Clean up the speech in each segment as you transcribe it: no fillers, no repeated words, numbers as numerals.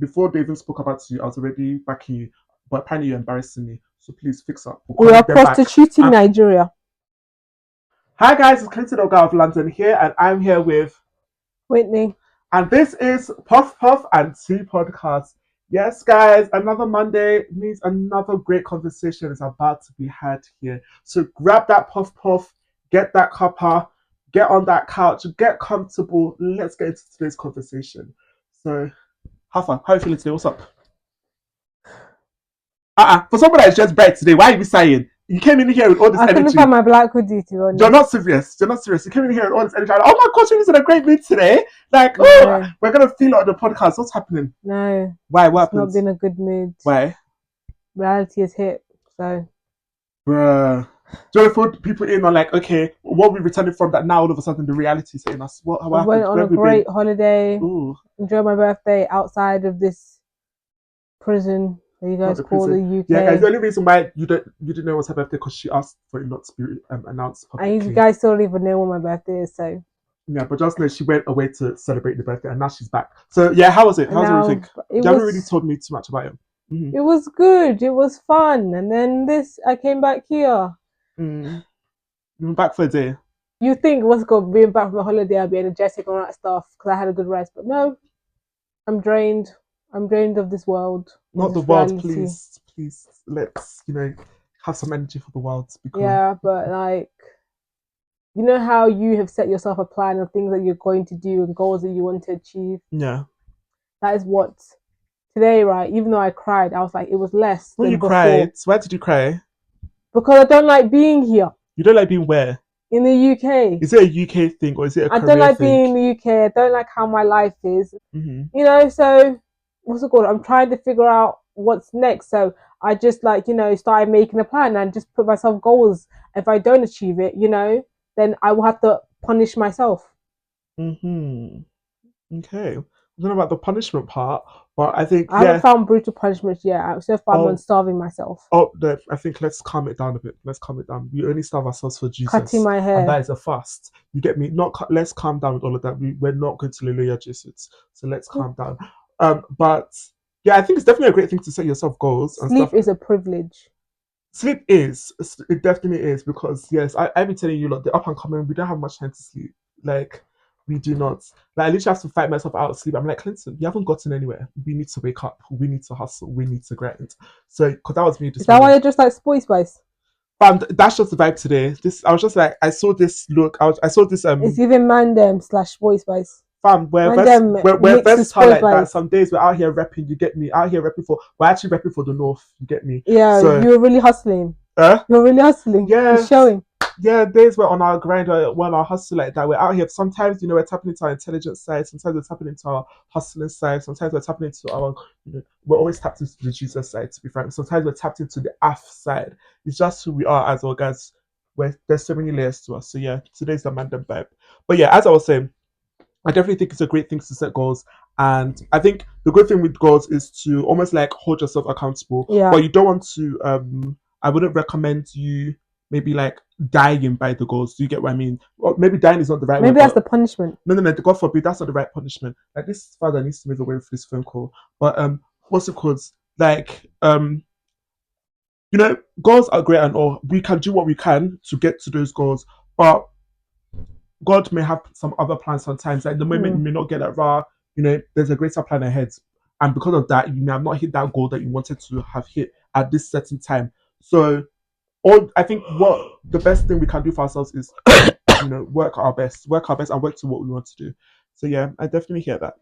before they even spoke about you, I was already backing you. But apparently you're embarrassing me. So please fix up. We are prostituting Nigeria. Hi guys, it's Clinton Ogaoflondon here, and I'm here with Whitney. And this is Puffpuffandteapodcast. Yes, guys, another Monday means another great conversation is about to be had here. So grab that puff puff, get that cuppa, get on that couch, get comfortable. Let's get into today's conversation. So, how are you feeling today? What's up? For someone that's just bright today, why are you sighing? You came in here with all this energy. I couldn't find my black hoodie, to be honest. You're not serious. You came in here with all this energy. Like, oh my gosh, she's in a great mood today. Like, oh, we're going to feel it on the podcast. What's happening? No. Why? What happened? Not been a good mood. Why? Reality has hit, so. Bruh. Do you want to put people in on like, okay, what we returning from that now all of a sudden the reality is hitting us? What happened? Went on a great holiday. Ooh. Enjoyed my birthday outside of this prison that you guys call the UK. Yeah, guys, the only reason why you didn't know it was her birthday because she asked for it not to be announced publicly. And you guys still don't even know when my birthday is, so. Yeah, but just know she went away to celebrate the birthday and now she's back. So yeah, how was it? How's everything? You haven't really told me too much about it. Mm-hmm. It was good. It was fun. And then I came back here. You were back for a day. You think what's good being back from a holiday, I'll be energetic and all that stuff because I had a good rest, but no, I'm drained. I'm drained of this world. Not the world, please. Let's have some energy for the world. Yeah, but like, you know how you have set yourself a plan of things that you're going to do and goals that you want to achieve. Yeah, that is what today, right? Even though I cried, I was like, it was less. When you cried, why did you cry? Because I don't like being here. You don't like being where? In the UK. Is it a UK thing or is it a career thing? I don't like being in the UK. I don't like how my life is. Mm-hmm. So what's it called? I'm trying to figure out what's next. So I just started making a plan and just put myself goals. If I don't achieve it, then I will have to punish myself. Okay. I don't know about the punishment part, but I think I haven't found brutal punishments yet. So far, I'm starving myself. I think let's calm it down a bit. Let's calm it down. We only starve ourselves for Jesus. Cutting my hair. And that is a fast. You get me? Let's calm down with all of that. We're not going to Hallelujah Jesus. So let's calm down. But yeah, I think it's definitely a great thing to set yourself goals. And Sleep is a privilege. Sleep is. It definitely is because yes, I've been telling you, look, the up and coming, we don't have much time to sleep. Like, we do not. Like, I literally have to fight myself out of sleep. I'm like, Clinton, you haven't gotten anywhere. We need to wake up. We need to hustle. We need to grind. So, because that was me. Is that why you're just like Spice? That's just the vibe today. I was just like, I saw this look. I saw this. It's even Mandem / Spice. Fam, we're versatile like that. Some days we're out here repping. You get me? Out here repping we're actually repping for the North. You get me? Yeah, so, you're really hustling. You're really hustling. Yeah, you're showing. Yeah, days we're on our grind, we're on our hustle like that. We're out here. Sometimes, we're tapping into our intelligence side. Sometimes we're tapping into our hustling side. Sometimes we're tapping into our, we're always tapped into the Jesus side, to be frank. Sometimes we're tapped into the AF side. It's just who we are as Ogas. There's so many layers to us. So yeah, today's the Mandem vibe. But yeah, as I was saying, I definitely think it's a great thing to set goals. And I think the good thing with goals is to almost like hold yourself accountable. Yeah. But you don't want to, I wouldn't recommend you maybe like dying by the goals. Do you get what I mean? Or maybe dying is not the right Maybe that's the punishment. No, God forbid, that's not the right punishment. Like, this father needs to move away with this phone call. But what's it called? Like, goals are great and all. We can do what we can to get to those goals. But God may have some other plans sometimes. Like, the moment you may not get that raw, there's a greater plan ahead. And because of that, you may have not hit that goal that you wanted to have hit at this certain time. So I think what the best thing we can do for ourselves is, work our best and work to what we want to do. So yeah, I definitely hear that.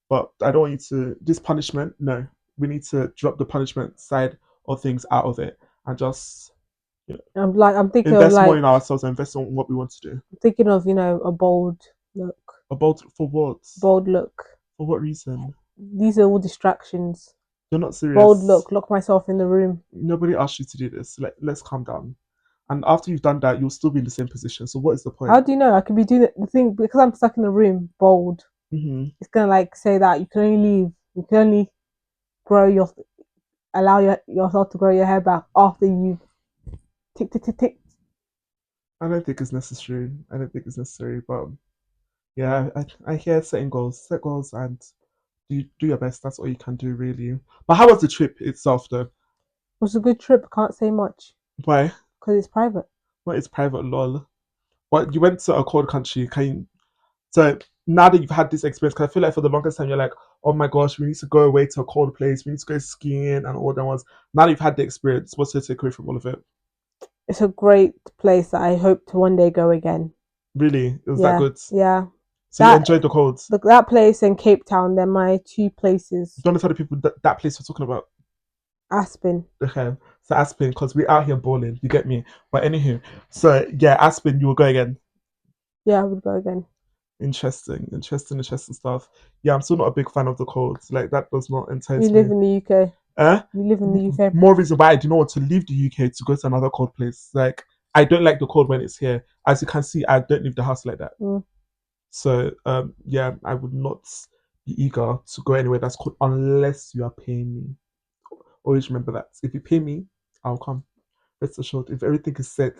But I don't want you to, this punishment, no. We need to drop the punishment side of things out of it and just, I'm thinking invest of more in ourselves and invest in what we want to do. I'm thinking of, a bold look. A bold, for what? Bold look. For what reason? These are all distractions. You're not serious. Bold lock myself in the room. Nobody asked you to do this. Let's calm down. And after you've done that, you'll still be in the same position. So what is the point? How do you know? I could be doing the thing because I'm stuck in the room. Bold. Mm-hmm. It's gonna say that you can only leave. You can only allow yourself to grow your hair back after you've tick. I don't think it's necessary. But yeah, I hear setting goals. Set goals and do your best. That's all you can do, really. But how was the trip itself, though? It was a good trip. Can't say much Why? because it's private. Well, it's private, lol. But you went to a cold country. So now that you've had this experience, because I feel like for the longest time you're like, oh my gosh, we need to go away to a cold place. We need to go skiing and all that ones. Now that you've had the experience, what's your takeaway from all of it? It's a great place that I hope to one day go again. Really, it was that Yeah, good. yeah. So you That enjoyed the cold. that place and Cape Town, they're my two places. Don't tell the people that place we're talking about. Aspen. Okay, so Aspen, because we're out here balling. You get me? But anywho, so yeah, Aspen, you will go again. Yeah, I would go again. Interesting stuff. Yeah, I'm still not a big fan of the cold. Like that does not You entice live me. in the UK. Eh? You live in the UK. More reason why I do not want to leave the UK to go to another cold place. Like I don't like the cold when it's here. As you can see, I don't leave the house like that. Mm. So yeah, I would not be eager to go anywhere that's cold unless you are paying me. Always remember that. If you pay me, I'll come. Rest assured. If everything is set,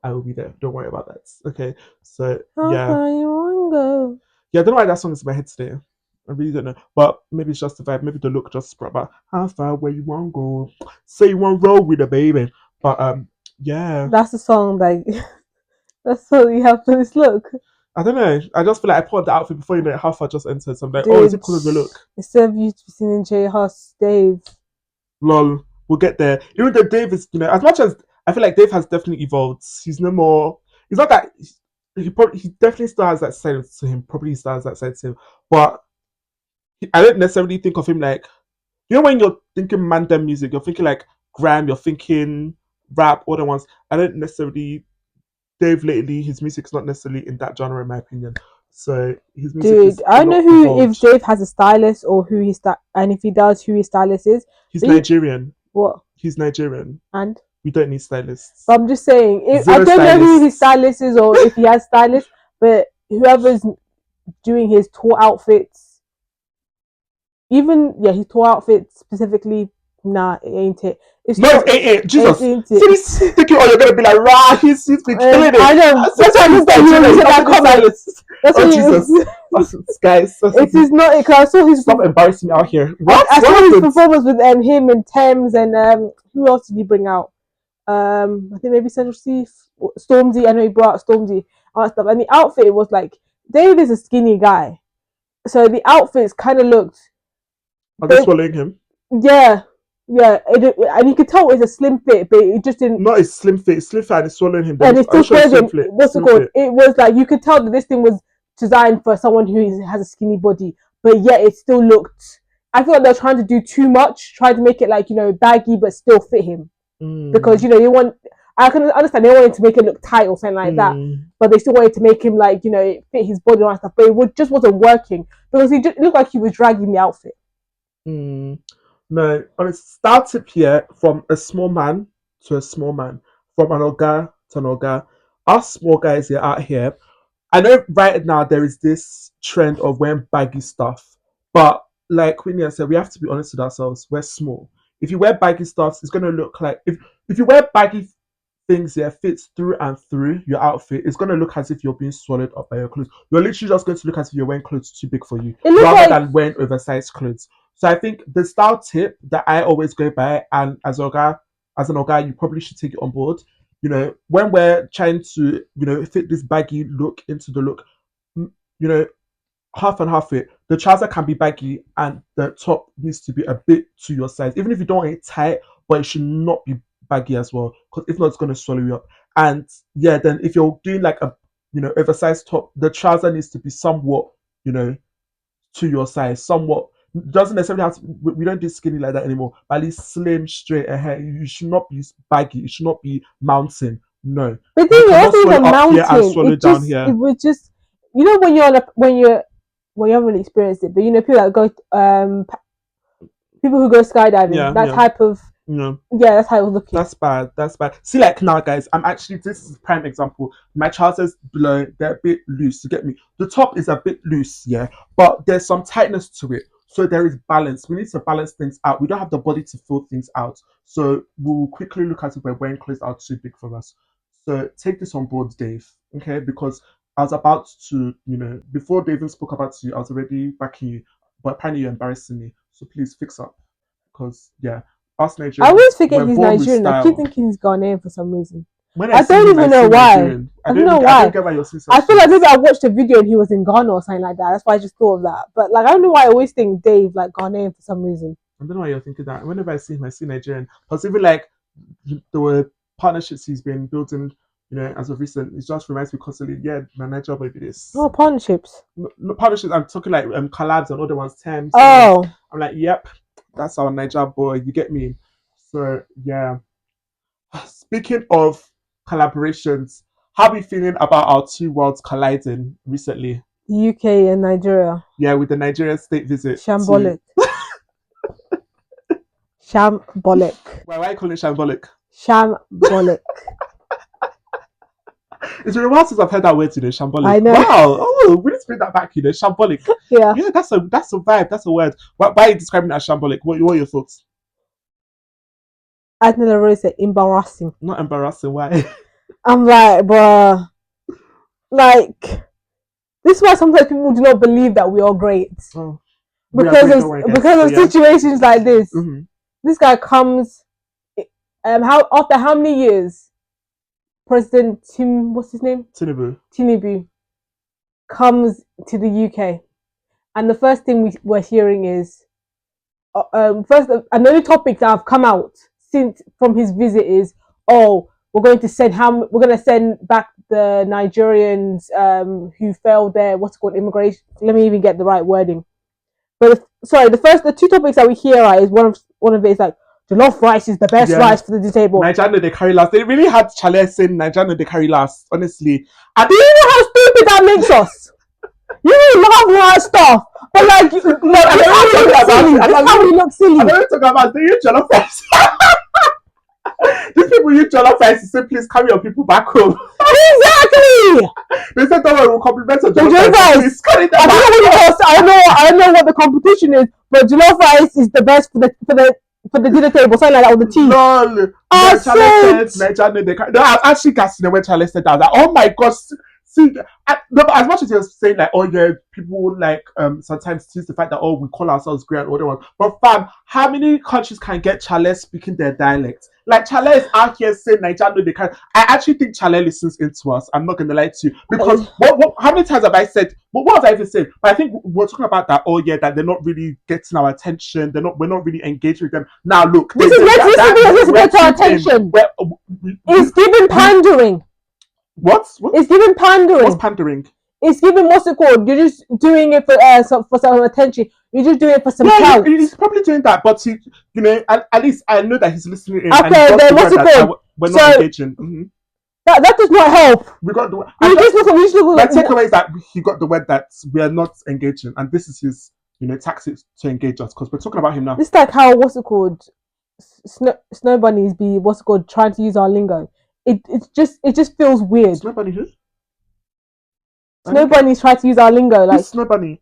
I will be there. Don't worry about that. Okay. So How yeah. far you wanna go? Yeah, I don't know why that song is in my head today. I really don't know. But maybe it's just the vibe. Maybe the look just brought about how far where you want to go. Say you want to roll with a baby. But yeah. That's the song that that's all you have for this look. I don't know. I just feel like I put on the outfit before you know how far just entered. So I'm like, oh, is it Dude, because of the look? instead of you to be singing J Huss, Dave. Lol. We'll get there. Even though Dave is, as much as I feel like Dave has definitely evolved, he's no more. He's not that. He definitely still has that side to him. Probably still has that side to him. But I don't necessarily think of him like when you're thinking mandem music, you're thinking like grime, you're thinking rap, all the ones. I don't necessarily Dave lately. His music's not necessarily in that genre, in my opinion. So his music Dude, is a I don't know lot who if evolved. Dave has a stylist or who and if he does, who his stylist is. He's Nigerian. What? He's Nigerian. And we don't need stylists. But I'm just saying, I don't stylists. know who his stylist is or if he has stylists, but whoever's doing his tour outfits, his tour outfits specifically, nah, it ain't it. It ain't. Jesus. Ain't it. See, thinking, you're gonna be like, rah, he's been killing it. I know. That's why I said you said that comment. That's oh Jesus, guys, it is not. Because I saw his. Stop embarrassing me out here. What? I saw his performance with him and Thames and who else did he bring out? I think maybe Central C, Stormzy. I know he brought out Stormzy and stuff. And the outfit was like, David is a skinny guy, so the outfits kind of looked. Are they swallowing him? Yeah, and you could tell it was a slim fit, but it just didn't. Not a slim fit. Slim fit and it's swallowing him. And it's still swallowing him. What's it called? It was like you could tell that this thing was designed for someone who has a skinny body, but yet it still looked. I feel like they're trying to do too much, trying to make it like baggy but still fit him. Because you want. I can understand they wanted to make it look tight or something like that, but they still wanted to make him like it fit his body and stuff. But it just wasn't working because it looked like he was dragging the outfit. No, on a start tip here from a small man to a small man, from an Oga to an Oga. Us small guys here out here. I know right now there is this trend of wearing baggy stuff, but like Whitney said, we have to be honest with ourselves. We're small. If you wear baggy stuff, it's gonna look like if you wear baggy things fits through and through your outfit, it's gonna look as if you're being swallowed up by your clothes. You're literally just going to look as if you're wearing clothes too big for you, rather than wearing oversized clothes. So I think the style tip that I always go by, and as an Oga, you probably should take it on board. When we're trying to, fit this baggy look into the look, half and half it. The trouser can be baggy and the top needs to be a bit to your size. Even if you don't want it tight, but it should not be baggy as well, because if not, it's going to swallow you up. And yeah, then if you're doing like a oversized top, the trouser needs to be somewhat to your size, somewhat. Doesn't necessarily have to. We don't do skinny like that anymore. But at least slim, straight ahead. You should not be baggy. It should not be mountain. No. But then it wasn't even mountain. It was just when you haven't really experienced it, but people that go people who go skydiving, type of that's how it was looking. That's bad. See, like now, guys, this is a prime example. My trousers below, they're a bit loose. You get me? The top is a bit loose, yeah, but there's some tightness to it. So there is balance. We need to balance things out. We don't have the body to fill things out. So we'll quickly look at it by wearing clothes that are too big for us. So take this on board, Dave. Okay, because I was about to, before Dave even spoke about you, I was already backing you. but apparently you're embarrassing me. So please fix up. Because, yeah, us I Nigerians, always forget we're he's born with Nigerian. I keep style. thinking he's Ghanaian for some reason. When I see don't him, even I know see why. Nigerian. I don't know why. I don't get why you're saying such I feel like things. maybe I watched a video and he was in Ghana or something like that. That's why I just thought of that. But like, I don't know why I always think Dave like Ghanaian for some reason. I don't know why you're thinking that. Whenever I see him, I see Nigerian. Because even like there were partnerships he's been building, as of recent. It just reminds me constantly, yeah, my Niger boy be this. Oh, partnerships. No, partnerships. I'm talking like collabs and other ones, Thames. Oh, I'm like, yep, that's our Niger boy. You get me? So yeah. Speaking of collaborations, how are we feeling about our two worlds colliding recently? the UK and Nigeria. Yeah, with the Nigerian state visit. Shambolic. Shambolic. Why are you calling it shambolic? Shambolic. It's been a while since I've heard that word today, shambolic. I know. Wow. Oh, we need to bring that back, shambolic. Yeah. Yeah, that's a vibe. That's a word. Why are you describing it as shambolic? What are your thoughts? I think the said embarrassing. Not embarrassing. Why? I'm like, bruh. Like, this is why sometimes people do not believe that we are great. Oh, because of situations like this. Mm-hmm. This guy comes. After how many years? President what's his name? Tinubu comes to the UK, and the first thing we're hearing is, another topic that have come out since from his visit is, we're going to send back the Nigerians who failed their immigration. Let me even get the right wording. But the two topics that we hear is one of it is like, jollof rice is the best rice for the table. Nigeria, they carry last. They really had challenge saying Nigeria, they carry last, honestly. And do you know how stupid that makes us? You love that stuff, but like, that's how we look silly. I'm not talking about the jollof rice. These people use jollof rice to say, please carry your people back home. Exactly. They said, don't worry, we'll compliment the jollof rice. I don't know what the competition is, but jollof rice is the best for the dinner table, something like that, with the tea. Lol. I actually gassed when Charlie said that. I was like, oh my god. See, as much as you're saying like, oh yeah, people like sometimes tease the fact that we call ourselves great and other ones. But fam, how many countries can get Chale speaking their dialect? Like Chale is out here saying Nigeria, they can. I actually think Chale listens into us. I'm not gonna lie to you, because how many times have I said? What was I even saying? But I think we're talking about that. Oh yeah, that they're not really getting our attention. We're not really engaged with them. Now look, this is get our attention. It's giving pandering. What? It's giving pandering. What's pandering? It's giving, what's it called? You're just doing it for some attention. You're just doing it for some clout. He's probably doing that, but he, at least I know that he's listening in. Okay, then what's it called? We're not engaging. Mm-hmm. That does not help. We got the. My takeaway is that he got the word that we are not engaging, and this is his, tactics to engage us, because we're talking about him now. It's like how Snow bunnies be trying to use our lingo. It just feels weird. Snow bunny who? Snow bunnies try to use our lingo, like Snow bunny.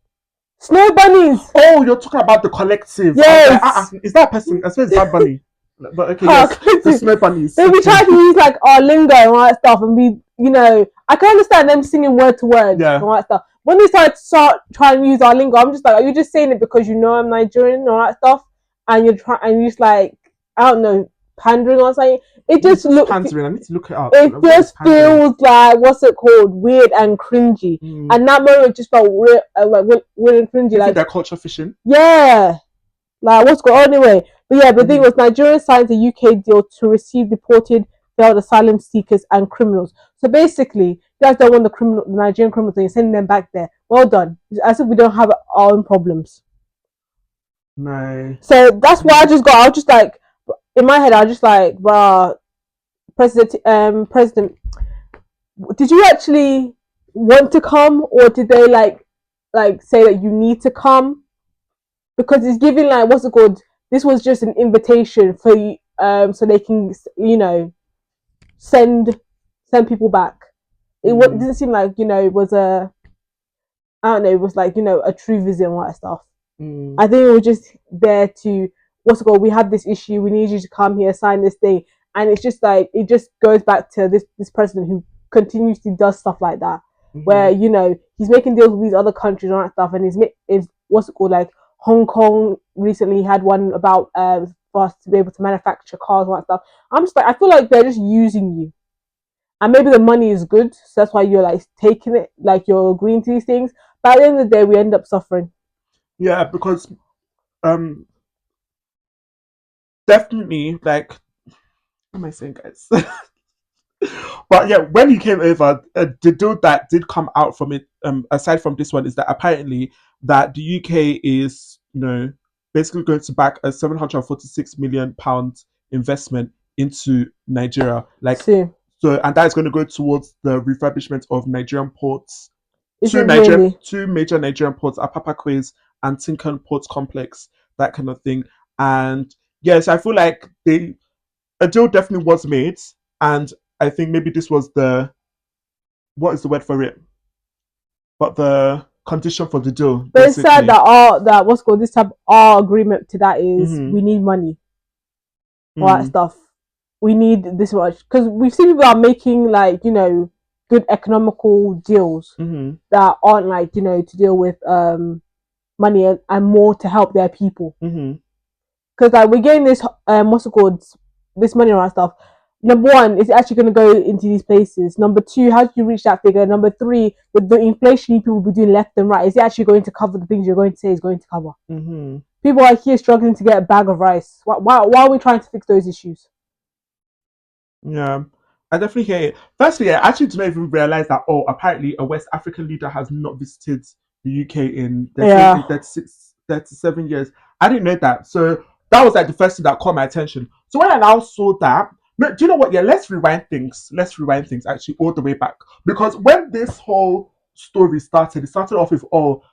Snow bunnies. Oh, you're talking about the collective. Yes. Is that a person? I suppose it's Bad Bunny. But okay, yes, the Snow bunnies. They be trying to use like our lingo and all that stuff, and I can understand them singing word to word and all that stuff. When they start trying to use our lingo, I'm just like, are you just saying it because you know I'm Nigerian and all that stuff, and you're just like, I don't know, pandering or something? It just looks pandering. I need to look it up. It just feels like weird and cringy. And that moment just felt weird and cringy. You think they're culture fishing? Yeah, like what's going on anyway? But yeah, the thing was, Nigeria signed a UK deal to receive deported failed asylum seekers and criminals. So basically, you guys don't want the Nigerian criminals, and you're sending them back there. Well done. As if we don't have our own problems. No. So that's why I was just like, in my head, I was just like, bruh, President, did you actually want to come, or did they like say that you need to come? Because it's giving like, what's it called? This was just an invitation for you, so they can, send people back. It didn't seem like, it was it was like, a true visit and all that stuff. I think it was just there to, we have this issue, we need you to come here, sign this thing. And it's just like, it just goes back to this president who continuously does stuff like that, where, he's making deals with these other countries and all that stuff, and is like, Hong Kong recently had one about for us to be able to manufacture cars and all that stuff. I'm just like, I feel like they're just using you. And maybe the money is good, so that's why you're like taking it, like you're agreeing to these things. But at the end of the day, we end up suffering. Yeah, because definitely, like, what am I saying, guys? But yeah, when he came over, the deal that did come out from it, aside from this one, is that apparently that the UK is, basically going to back a 746 million pound investment into Nigeria. Like, See, so, and that is going to go towards the refurbishment of Nigerian ports. is it really? Two major Nigerian ports, Apapa Quays and Tinkan Ports Complex, that kind of thing. And yes, I feel like a deal definitely was made, and I think maybe this was the, what is the word for it? But the condition for the deal, But it's sad basically. that what's called this type our agreement to that is Mhm. we need money, all that Mm. stuff. We need this much because we've seen people are making like good economical deals Mhm. that aren't like to deal with money and more to help their people. Mhm. Because like we're getting this what's it called, this money and all that stuff. Number one, is it actually going to go into these places? Number two, how do you reach that figure? Number three, with the inflation people will be doing left and right, is it actually going to cover the things you're going to say is going to cover? Mhm. People are here struggling to get a bag of rice. Why are we trying to fix those issues? Yeah, I definitely hear it. Firstly, I actually did not even realize that. Oh, apparently, a West African leader has not visited the UK in, they're saying, in Yeah. 36, 37 years. I didn't know that. So that was like the first thing that caught my attention. So when I now saw that, no, do you know what? Yeah, let's rewind things. Let's rewind things actually all the way back, because when this whole story started, it started off with, oh,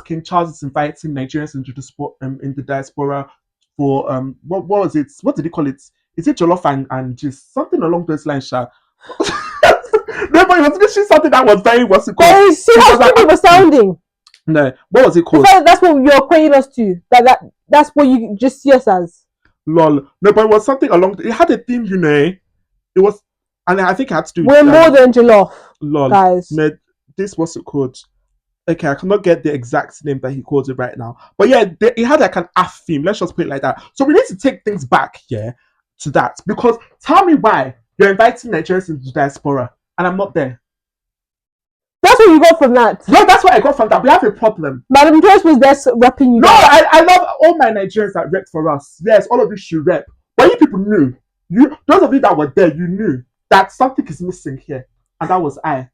King Charles is inviting Nigerians into the sport, in the diaspora for what was it? What did he call it? Is it jollof and just something along those lines, Sha? No, but it was literally something that was very, what's it called? But see It how was like, stupid it was sounding. no, what was it The called? fact that that's what you're equating us to. That's what you just see us as. Lol. No, but it was something along. It had a theme, It was, and I think it had to do with We're more than jollof, lol. guys. No, this what's it called? Okay, I cannot get the exact name that he calls it right now. But yeah, it had like an AF theme. Let's just put it like that. So we need to take things back, yeah, to that. Because tell me why you're inviting Nigerians into the diaspora and I'm not there. That's what you got from that. No, that's what I got from that. We have a problem. Madam Joyce was there repping you. No, I love all my Nigerians that rep for us. Yes, all of you should rep. But you people knew. Those of you that were there, you knew that something is missing here. And that was I.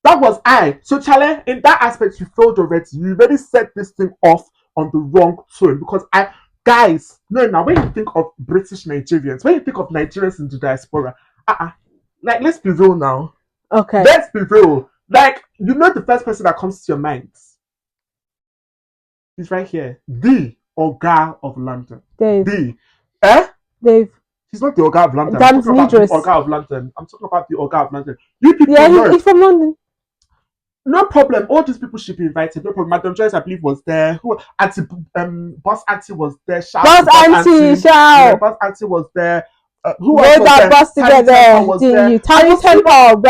That was I. So, Chale, in that aspect, you failed already. You already set this thing off on the wrong tone. Because guys, no, now when you think of British Nigerians, when you think of Nigerians in the diaspora, like, let's be real now. Okay. Let's be real. Like, the first person that comes to your mind. He's right here. The Oga of London. Dave. The. Dave. He's not the Oga of London. Damn I'm talking about the Oga of London. I'm talking about the Oga of London. You people know. He's from London. No problem. All these people should be invited. No problem. Madam Joyce, I believe, was there. Boss Auntie was there. Boss Auntie, shout. Yeah, Boss Auntie was there. Who else was there? Bus together, didn't you? Tiny Temple,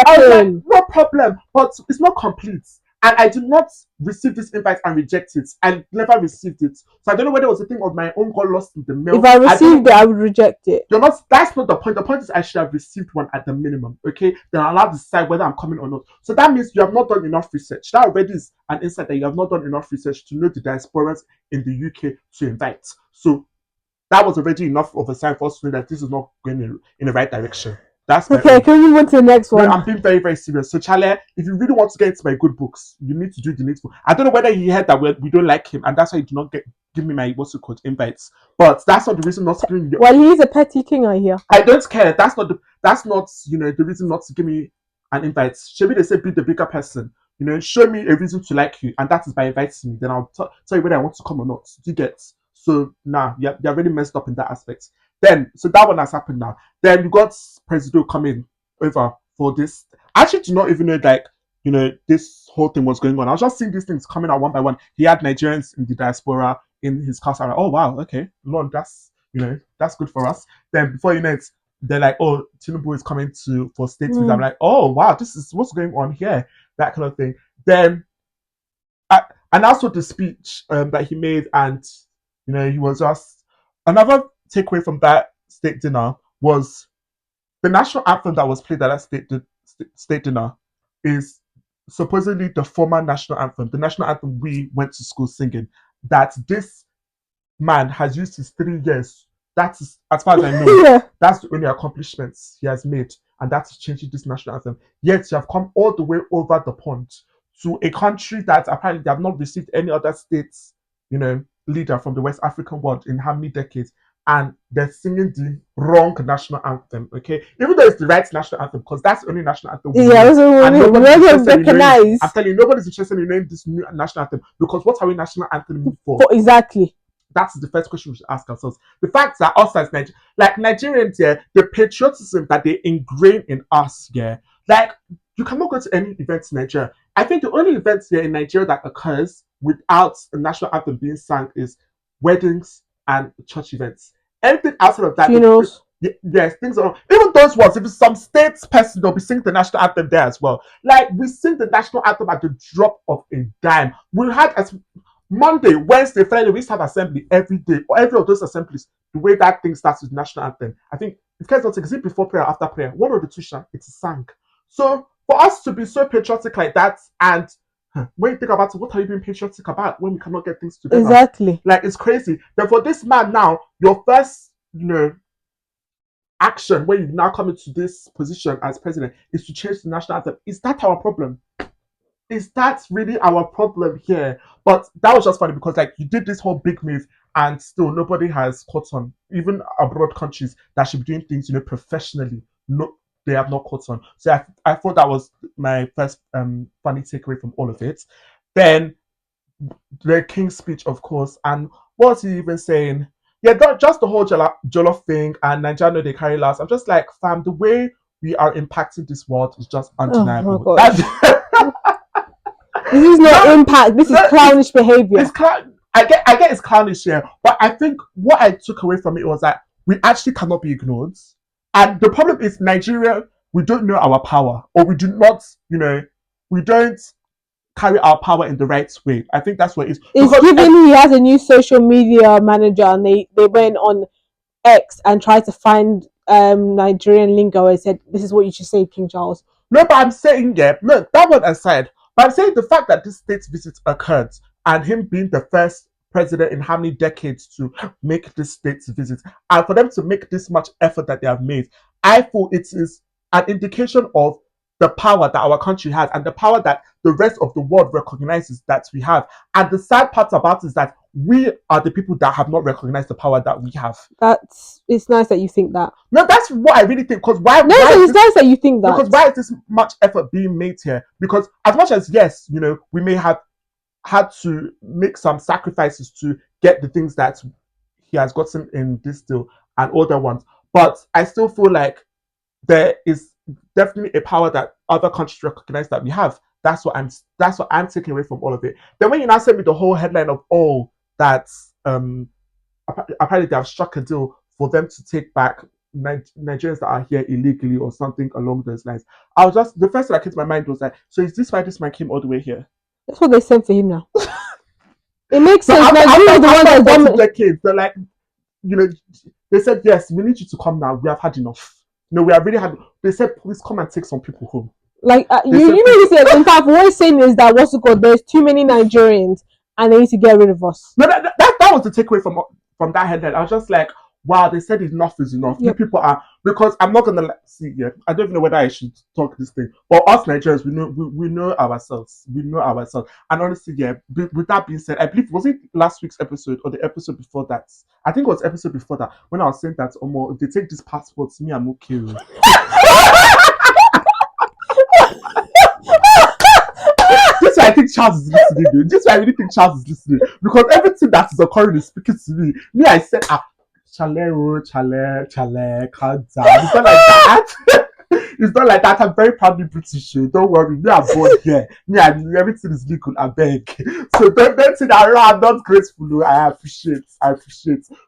no problem. But it's not complete. And I did not receive this invite and reject it. I never received it. So I don't know whether it was a thing of my own got lost in the mail. If I received it, I would reject it. That's not the point. The point is I should have received one at the minimum. Okay? Then I'm allowed to decide whether I'm coming or not. So that means you have not done enough research. That already is an insight that you have not done enough research to know the diasporans in the UK to invite. So that was already enough of a sign for us to know that this is not going in the right direction. That's okay. Can we move on to the next one? No, I'm being very, very serious. So, Charlie, if you really want to get into my good books, you need to do the next book. I don't know whether he heard that we don't like him, and that's why he do not give me my invites. But that's not the reason not to give me. Well, he's a petty king, I hear. I don't care. That's not the reason not to give me an invite. Should they say be the bigger person? Show me a reason to like you, and that is by inviting me. Then I'll tell you whether I want to come or not. Do you get? So you're really messed up in that aspect. Then, so that one has happened now. Then you got Presido coming over for this. I actually do not even know this whole thing was going on. I was just seeing these things coming out one by one. He had Nigerians in the diaspora in his cast. I'm like, oh wow, okay, Lord, that's good for us. Then before you know it, they're like, oh, Tinubu is coming for state visit. I'm like, oh wow, this is what's going on here, that kind of thing. Then And also the speech that he made, and he was just another takeaway from that state dinner was the national anthem that was played at that state dinner is supposedly the former national anthem, the national anthem we went to school singing. That this man has used his 3 years. That is, as far as I know, Yeah. that's the only accomplishments he has made, and that's changing this national anthem. Yet you have come all the way over the pond to a country that apparently they have not received any other states, leader from the West African world in how many decades, and they're singing the wrong national anthem. Okay, even though it's the right national anthem, because that's the only national anthem. Yeah, that's what we recognize. I'm telling you, nobody's interested in knowing this new national anthem, because what are we national anthem for? Exactly. That's the first question we should ask ourselves. The fact that us as Nigerians, yeah, the patriotism that they ingrain in us, yeah, like you cannot go to any events in Nigeria. I think the only events here in Nigeria that occurs without a national anthem being sung is weddings and church events. Anything outside of that, funerals. Yes, things are even those ones. If it's some states person, they'll be singing the national anthem there as well. Like we sing the national anthem at the drop of a dime. We had as Monday, Wednesday, Friday, we used to have assembly every day. Or every of those assemblies, the way that thing starts with national anthem. I think it depends on is it before prayer or after prayer. One of the two, it's sang. So for us to be so patriotic like that, and when you think about it, what are you being patriotic about when we cannot get things together? Exactly. Like it's crazy. Then for this man now, your first, action when you now come into this position as president is to change the national anthem. Is that our problem? Is that really our problem here? But that was just funny because like you did this whole big move and still nobody has caught on. Even abroad countries that should be doing things, professionally, no, they have not caught on. So I thought that was my first funny takeaway from all of it. Then the King's speech, of course, and what was he even saying? Yeah, just the whole Jollof thing and Nigeria know they carry last. I'm just like, fam, the way we are impacting this world is just undeniable. Oh my God. This is not impact. This is clownish behavior. I get it's clownish here, but I think what I took away from it was that we actually cannot be ignored. And the problem is Nigeria, we don't know our power, or we do not, we don't carry our power in the right way. I think that's what it is. It's given he has a new social media manager, and they went on X and tried to find Nigerian lingo and said, this is what you should say, King Charles. No, but I'm saying, that one aside, but I'm saying the fact that this state visit occurred and him being the first president in how many decades to make this state visit, and for them to make this much effort that they have made, I feel it is an indication of the power that our country has and the power that the rest of the world recognizes that we have. And the sad part about it is that we are the people that have not recognized the power that we have. It's nice that you think that. No, that's what I really think. Because why? No, it's nice that you think that. Because why is this much effort being made here? Because as much as yes, we may have had to make some sacrifices to get the things that he has gotten in this deal and other ones, but I still feel like there is definitely a power that other countries recognize that we have. That's what I'm taking away from all of it. Then when you now send me the whole headline of that apparently they have struck a deal for them to take back Nigerians that are here illegally or something along those lines, I was just, the first thing that came to my mind was like, so is this why this man came all the way here? That's what they sent for him now. It makes sense. Nigeria, the one that decades, they're like, they said yes, we need you to come now. We have had enough. We have really had. They said, please come and take some people home. Like in fact, what he's saying is that there's too many Nigerians and they need to get rid of us. No, that was the takeaway from that headline. I was just like, wow, they said enough is enough. Yep. You people are, because I'm not gonna see here. I don't even know whether I should talk this thing. But us Nigerians, we know ourselves. We know ourselves. And honestly, yeah. With that being said, I believe was it last week's episode or the episode before that? I think it was episode before that when I was saying that if they take these passports, me I'm okay. This is why I think Charles is listening. Dude. This is why I really think Charles is listening, because everything that is occurring is speaking to me. Me, I said, chale, calm down. It's not like that. It's not like that. I'm very proudly British. Don't worry. Me, I'm born here. Me, everything is legal. I beg. So don't say that I'm not grateful. I appreciate.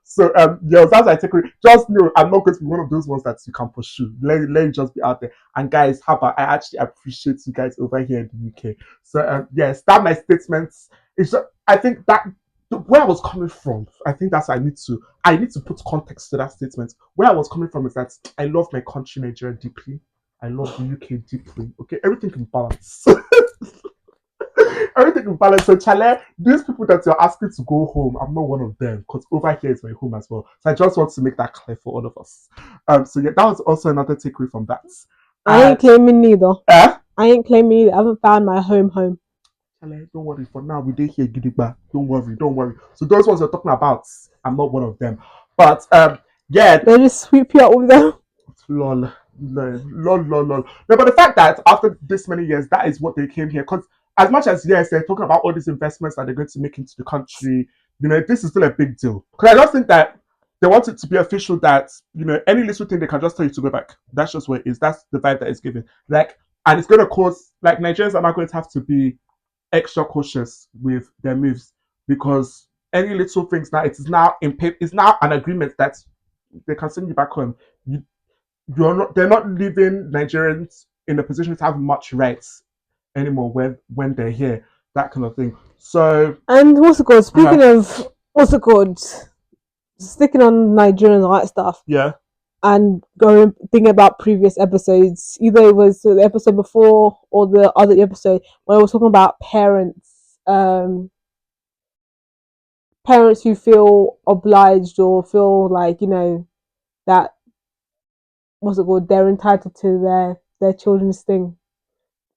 So that's what I take away. Just know I'm not going to be one of those ones that you can pursue. Let it just be out there. And guys, how about I actually appreciate you guys over here in the UK. So start my statements. It's just, I think that where I was coming from, I think that's I need to put context to that statement. Where I was coming from is that I love my country, Nigeria, deeply. I love the UK deeply. Okay, everything in balance. Everything in balance. So, Chale, these people that you're asking to go home, I'm not one of them because over here is my home as well. So I just want to make that clear for all of us. So yeah, that was also another takeaway from that. I ain't claiming neither. Eh? I ain't claiming either. I haven't found my home. Chale, don't worry. For now, we did hear Gidigba. Don't worry. So those ones you're talking about, I'm not one of them. But yeah, They just sweep you up with them. lol. No, but the fact that after this many years, that is what they came here. Because as much as yes, they're talking about all these investments that they're going to make into the country, this is still a big deal. Because I don't think that they want it to be official that any little thing they can just tell you to go back. That's just what it is. That's the vibe that it's given. Like, and it's going to cause Nigerians are now going to have to be extra cautious with their moves because any little things now it's now an agreement that they can send you back home. They're not leaving Nigerians in a position to have much rights anymore when they're here, that kind of thing. So and what's it called? Speaking of what's it called? Sticking on Nigerian and all that stuff. Yeah. And thinking about previous episodes, either it was the episode before or the other episode where I was talking about parents, parents who feel obliged or feel like that what's it called? They're entitled to their children's thing,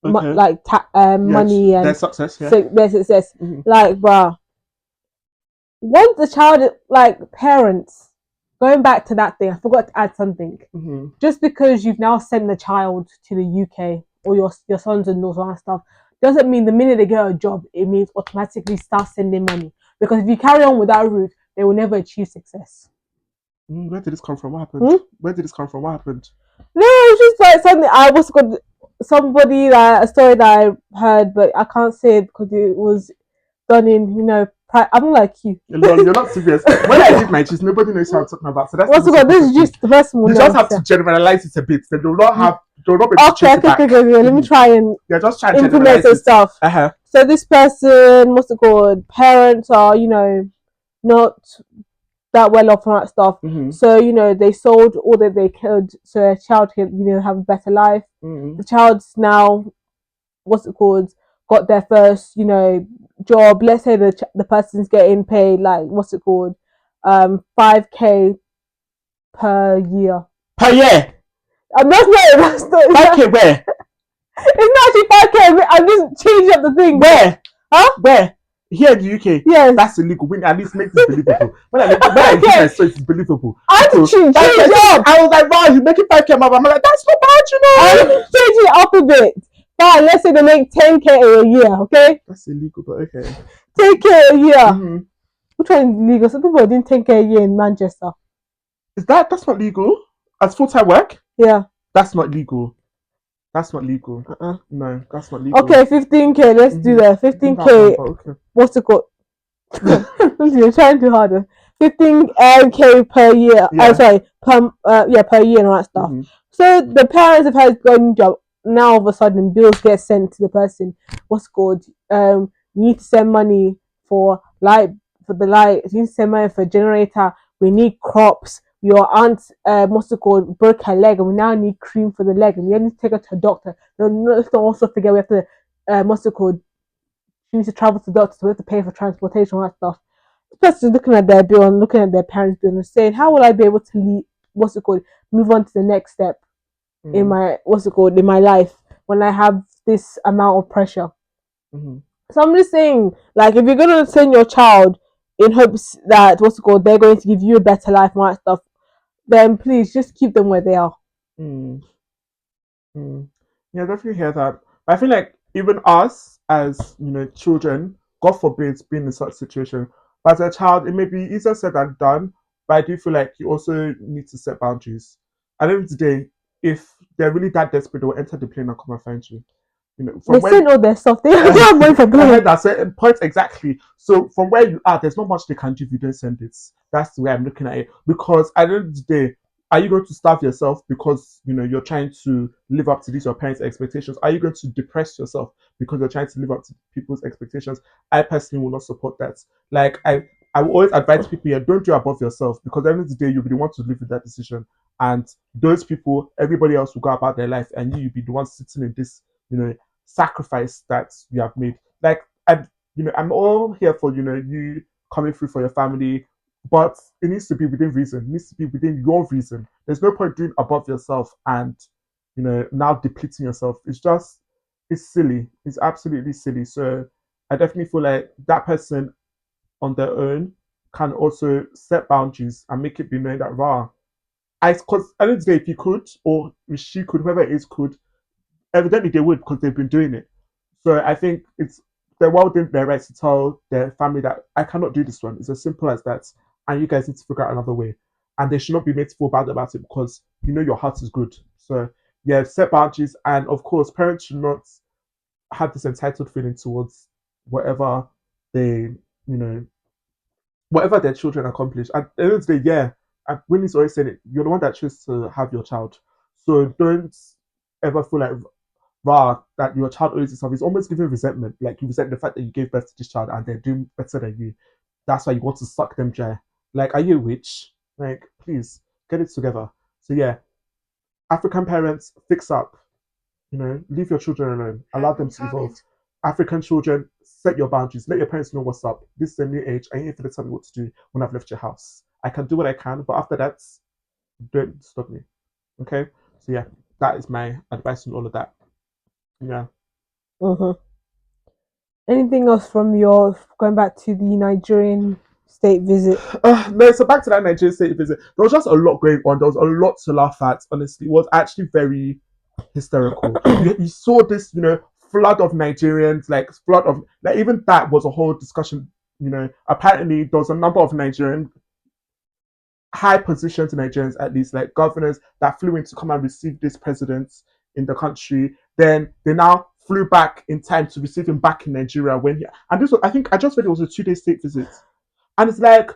Okay. money and their success. Yeah. Their success. Mhm. Like, bruh, once the child, like parents, going back to that thing, I forgot to add something. Mm-hmm. Just because you've now sent the child to the UK or your sons and daughters and stuff doesn't mean the minute they get a job, it means automatically start sending money. Because if you carry on with that route, they will never achieve success. Where did this come from? What happened? Where did this come from? What happened? No, it's just like something I was got somebody a story that I heard, but I can't say it because it was done in I'm like you. You're not serious. When I did my cheese, nobody knows what I'm talking about. So that's what's about this is just the first one. You just have to generalize it a bit. They will not be okay. Let me try and just try and implement some stuff. Uh-huh. So this person, what's it called? Parents are, not that well off on that stuff. Mm-hmm. So, they sold all that they could so a child can, have a better life. Mm-hmm. The child's now, what's it called? Got their first, job. Let's say the person's getting paid like, what's it called? 5K per year. Per year? That's not 5K where? It's not actually 5K. I'm just changing up the thing. Where? Huh? Where? Here in the UK? Yes. That's illegal. We at least make this believable. When I do my story, it's believable. I had to change it up. I was like, wow, you're making 5K. I'm like, that's not bad, I had to change it up a bit. Fine, let's say they make 10K a year, okay? That's illegal, but okay. 10K a year. Mm-hmm. Which one is legal? Some people are doing 10K a year in Manchester. That's not legal? As full-time work? Yeah. That's not legal. That's not legal. No, that's not legal. Okay, 15K. Let's do that. 15K. Okay. What's it called? You're trying too hard. 15K per year. Yeah. Per year and all that stuff. Mm-hmm. So the parents have had a good job. Now all of a sudden bills get sent to the person. What's it called? You need to send money for the light. You need to send money for a generator. We need crops. Your aunt, what's it called, broke her leg, and we now need cream for the leg, and we need to take her to a doctor. Let's not also forget we have to, what's it called, she needs to travel to the doctor, so we have to pay for transportation, all that stuff. The person's looking at their bill and looking at their parents' bill and saying, how will I be able to move on to the next step in my, in my life when I have this amount of pressure? Mm-hmm. So I'm just saying, like, if you're going to send your child in hopes that, they're going to give you a better life and all that stuff, then please just keep them where they are. Yeah, definitely hear that. But I feel like even us as children, God forbid being in such a situation, but as a child, it may be easier said than done. But I do feel like you also need to set boundaries. At the end of the day, if they're really that desperate, they'll enter the plane and come and find you. They send all their stuff. They are going for plane. At certain point, exactly. So from where you are, there's not much they can do if you don't send it. That's the way I'm looking at it. Because at the end of the day, are you going to starve yourself because you're trying to live up to these your parents' expectations? Are you going to depress yourself because you're trying to live up to people's expectations? I personally will not support that. Like I will always advise people here, don't do above yourself, because at the end of the day you'll be the one to live with that decision. And those people, everybody else will go about their life, and you'll be the one sitting in this, sacrifice that you have made. Like I'm all here for you coming through for your family, but it needs to be within reason. It needs to be within your reason. There's no point doing above yourself and now depleting yourself. It's silly. It's absolutely silly. So I definitely feel like that person on their own can also set boundaries and make it be known that because at the end of the day, if you could, or if she could, whoever it is could, evidently they would, because they've been doing it. So I think they're well within their rights to tell their family that I cannot do this one. It's as simple as that, and you guys need to figure out another way. And they should not be made to feel bad about it, because your heart is good. So yeah, set boundaries, and of course, parents should not have this entitled feeling towards whatever they, you know, whatever their children accomplish. At the end of the day, yeah, Winnie's always said it. You're the one that chose to have your child, so don't ever feel like that your child owes you something. It's almost giving resentment. Like, you resent the fact that you gave birth to this child and they're doing better than you. That's why you want to suck them dry. Like, are you a witch? Like, please get it together. So yeah, African parents, fix up. Leave your children alone. Allow them to evolve. African children, set your boundaries. Let your parents know what's up. This is a new age. I ain't going to tell me what to do when I've left your house. I can do what I can, but after that, don't stop me. Okay? So yeah, that is my advice on all of that. Yeah. Mm-hmm. Anything else from your going back to the Nigerian state visit? No, so back to that Nigerian state visit. There was just a lot going on. There was a lot to laugh at. Honestly, it was actually very hysterical. You saw this, flood of Nigerians, like even that was a whole discussion. Apparently there was a number of Nigerian high positions in Nigerians, at least like governors, that flew in to come and receive this president in the country. Then they now flew back in time to receive him back in Nigeria and this was, I think I just read, it was a 2-day state visit. And it's like,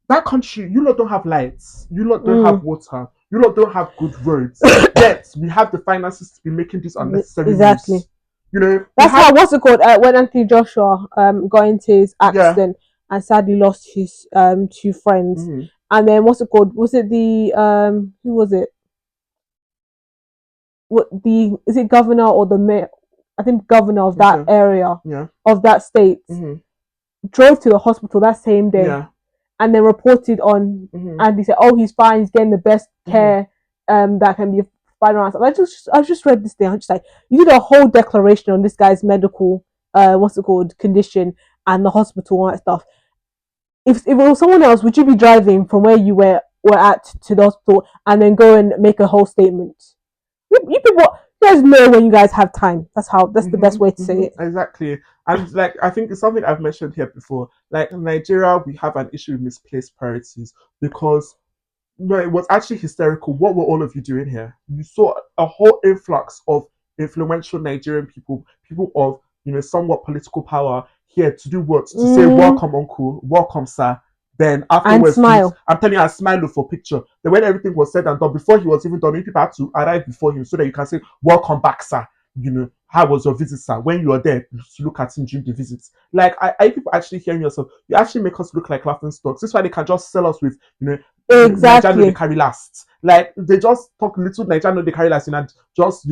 that country, you lot don't have lights, you lot don't have water, you lot don't have good roads. Yet we have the finances to be making this unnecessary exactly moves. That's how, what's it called, when Anthony Joshua got into his accident, and sadly lost his 2 friends. And then what's it called, was it the who was it, is it governor or the mayor, I think governor of that area, of that state, drove to the hospital that same day, and then reported on, and he said, oh, he's fine, he's getting the best care that can be found around. I just read this thing. I'm just like, you did a whole declaration on this guy's medical condition and the hospital and all that stuff. If it was someone else, would you be driving from where you were at to the hospital and then go and make a whole statement? You people, you guys know when you guys have time. That's the best way to say it. Exactly. And like, I think it's something I've mentioned here before. Like, in Nigeria, we have an issue with misplaced priorities, because it was actually hysterical. What were all of you doing here? You saw a whole influx of influential Nigerian people of somewhat political power here to do what? To say welcome, uncle, welcome, sir. Then afterwards, and smile. I'm telling you, I smiled for picture. Then when everything was said and done, before he was even done, people had to arrive before him so that you can say, welcome back, sir. How was your visit, sir? When you were there to look at him during the visit. Like, I people actually hearing yourself, you actually make us look like laughing stocks. This is why they can just sell us with, exactly. Nigeria, they carry last. Like, they just talk little Nigeria, they carry last, and just,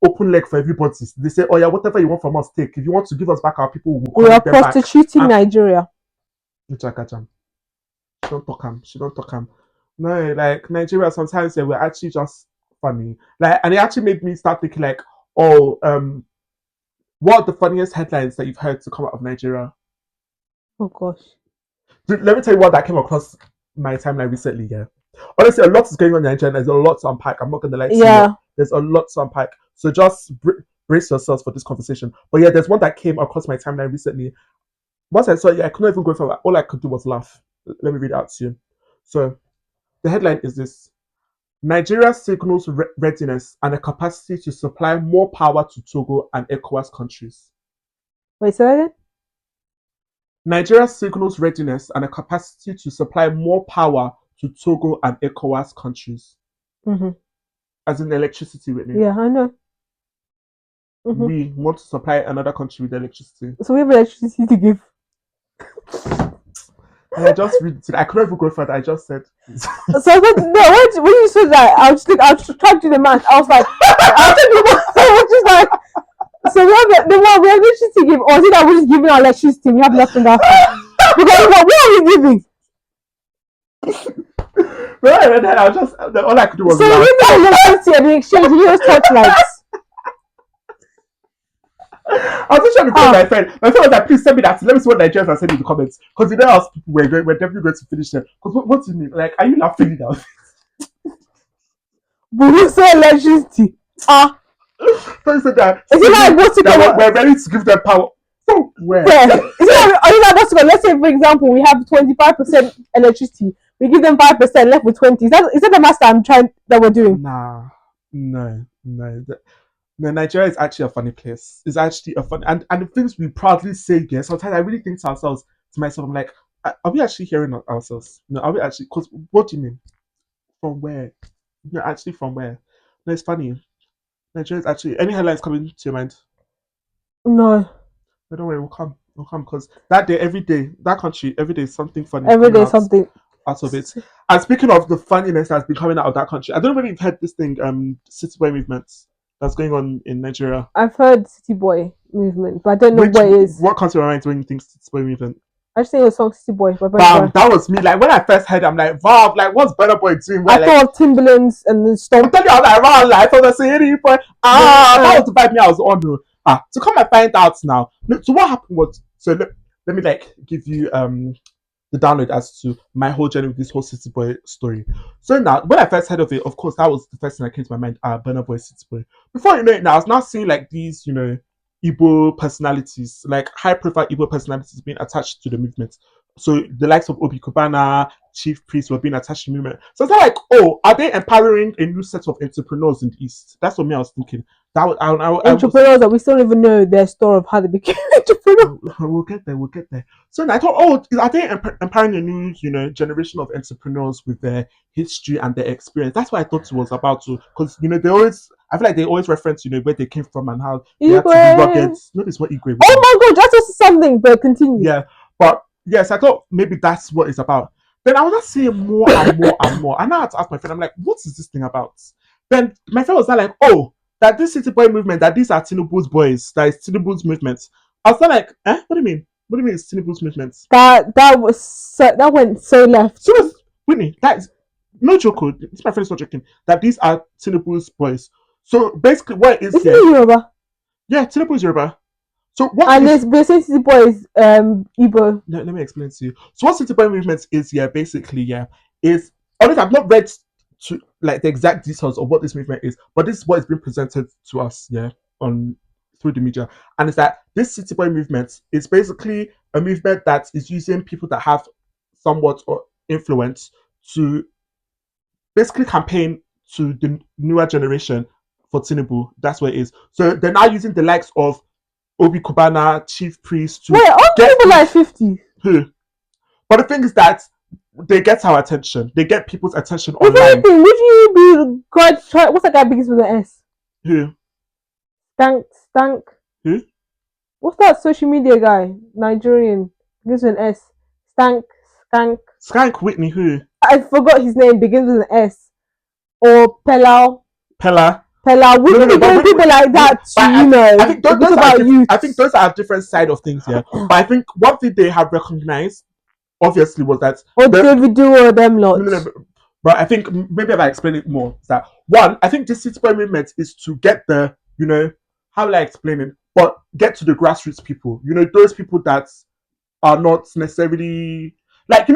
open leg for everybody. They say, oh yeah, whatever you want from us, take. If you want to give us back our people, we are prostituting Nigeria. She don't talk him. No, like, Nigeria, sometimes we're actually just funny. Like, and it actually made me start thinking like, what are the funniest headlines that you've heard to come out of Nigeria? Oh gosh. Let me tell you what that came across my timeline recently, yeah. Honestly, a lot is going on in Nigeria. There's a lot to unpack. I'm not gonna lie to you. There's a lot to unpack. So just brace yourselves for this conversation. But yeah, there's one that came across my timeline recently. Once I saw it, I couldn't even go for it. All I could do was laugh. Let me read it out to you. So the headline is this: Nigeria signals readiness and a capacity to supply more power to Togo and ECOWAS countries. Wait, say that again? Nigeria signals readiness and a capacity to supply more power to Togo and ECOWAS countries. Mm-hmm. As in electricity, Whitney. Yeah, I know. Mm-hmm. We want to supply another country with electricity. So we have electricity to give. And I just read it. I couldn't even go further. I just said. So when you said that, I was trying to do the math. I was like, so we have electricity to give, or is it that we're just giving our electricity? We have nothing else. Because what are we giving? Right, and then all I could do was. So you give me electricity and in exchange you just touch lights. I was just trying to call my friend. My friend was like, please send me that. Let me see what Nigerians are saying in the comments. Because you know how people we're definitely going to finish them. Because what do you mean? Like, are you not feeling that? But who say electricity? So said that. Is it like what's it called? We're ready to give them power. So where? Yeah. Is it like what's it called? Let's say, for example, we have 25% electricity. We give them 5% left with 20. Is that the master that we're doing? Nah. No. No, Nigeria is actually a funny place. It's actually a fun, and the things we proudly say here, sometimes I really think to myself, I'm like, are we actually hearing ourselves? No, are we actually, because what do you mean? From where? No, actually from where? No, it's funny. Nigeria is actually, any headlines coming to your mind? No. No, don't worry, we'll come, because that day, every day, that country, every day something funny. Every day something. Out of it. And speaking of the funniness that's been coming out of that country, I don't know if you've heard this thing, City Boy movement that's going on in Nigeria. I've heard City Boy movement, but I don't know what it is. What comes to your mind when you think City Boy movement? I just think it was song City Boy. Bam, that was me. Like when I first heard it, I'm like, wow, like what's Burna Boy doing? I thought of Timberlands and then Stomp. I'm telling you, I was like, wow, like, I thought the City Boy. That was the vibe me I was on. To come and find out now. So what happened was, so let me like give you the download as to my whole journey with this whole City Boy story. So now, when I first heard of it, of course, that was the first thing that came to my mind, Burna Boy, City Boy. Before you know it now, I was now seeing like these, Igbo personalities, like high-profile Igbo personalities being attached to the movement. So the likes of Obi Kubana, Chief Priest were being attached to the movement. So it's like, oh, are they empowering a new set of entrepreneurs in the East? That's what I was thinking. Entrepreneurs that we still don't even know their story of how they became entrepreneurs. We'll get there. So I thought, oh, are they empowering a new, generation of entrepreneurs with their history and their experience? That's what I thought it was about too. Because I feel like they always reference, where they came from and how they had to be rugged. Notice what Igwe. Oh my god, that's also something. But continue. Yeah, but yes, I thought maybe that's what it's about. Then I was just seeing more and more and more, and I had to ask my friend, I'm like, what is this thing about? Then my friend was like, oh, that this City Boy movement, that these are Tinubu's boys, that is Tinubu's movement. I was like, what do you mean? What do you mean it's Tinubu's movement? That went so left. So Whitney, that is no joke. This my friend's not joking. That these are Tinubu's boys. So basically, what is here? Yoruba? Yeah, Tinubu is Yoruba. So what? And this basically City Boy is Igbo. Let me explain to you. So what City Boy movement is? Basically, is honestly, I've not read to like the exact details of what this movement is, but this is what is being presented to us, through the media. And it's that this City Boy movement is basically a movement that is using people that have somewhat or influence to basically campaign to the newer generation for Tinubu. That's what it is. So they're now using the likes of Obi Kubana, Chief Priest to get people like 50. But the thing is that they get our attention. They get people's attention online. If anything, would you be quite try? What's that guy begins with an S? Who? Stank. Who? What's that social media guy? Nigerian begins with an S. Skank Whitney. Who? I forgot his name. Begins with an S. Or Pella. Would you know people like that? I think those are different side of things. Yeah, but I think one thing they have recognized, obviously, was that David or them lots. No, but I think maybe if I explain it more, is that one, I think this City Boy movement is to get the, how will I explain it? But get to the grassroots people. Those people that are not necessarily like,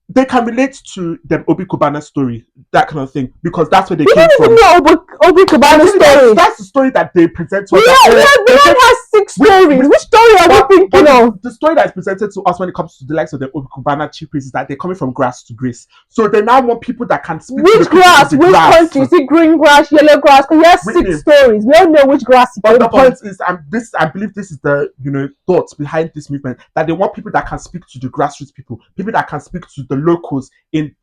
they can relate to the Obi Kubana story, that kind of thing, because that's where they came from. We don't even know Obi Kubana story. That's the story that they present to us. We have 6 stories. Which story are we thinking of? The story that is presented to us when it comes to the likes of the Obi Kubana Chief Priest is that they're coming from grass to grace. So they now want people that can speak which grass? Which country? Is it green grass, yellow grass? Because we have 6 stories. We don't know which grass. But the point is, I believe this is the thought behind this movement, that they want people that can speak to the grassroots people that can speak to the locals in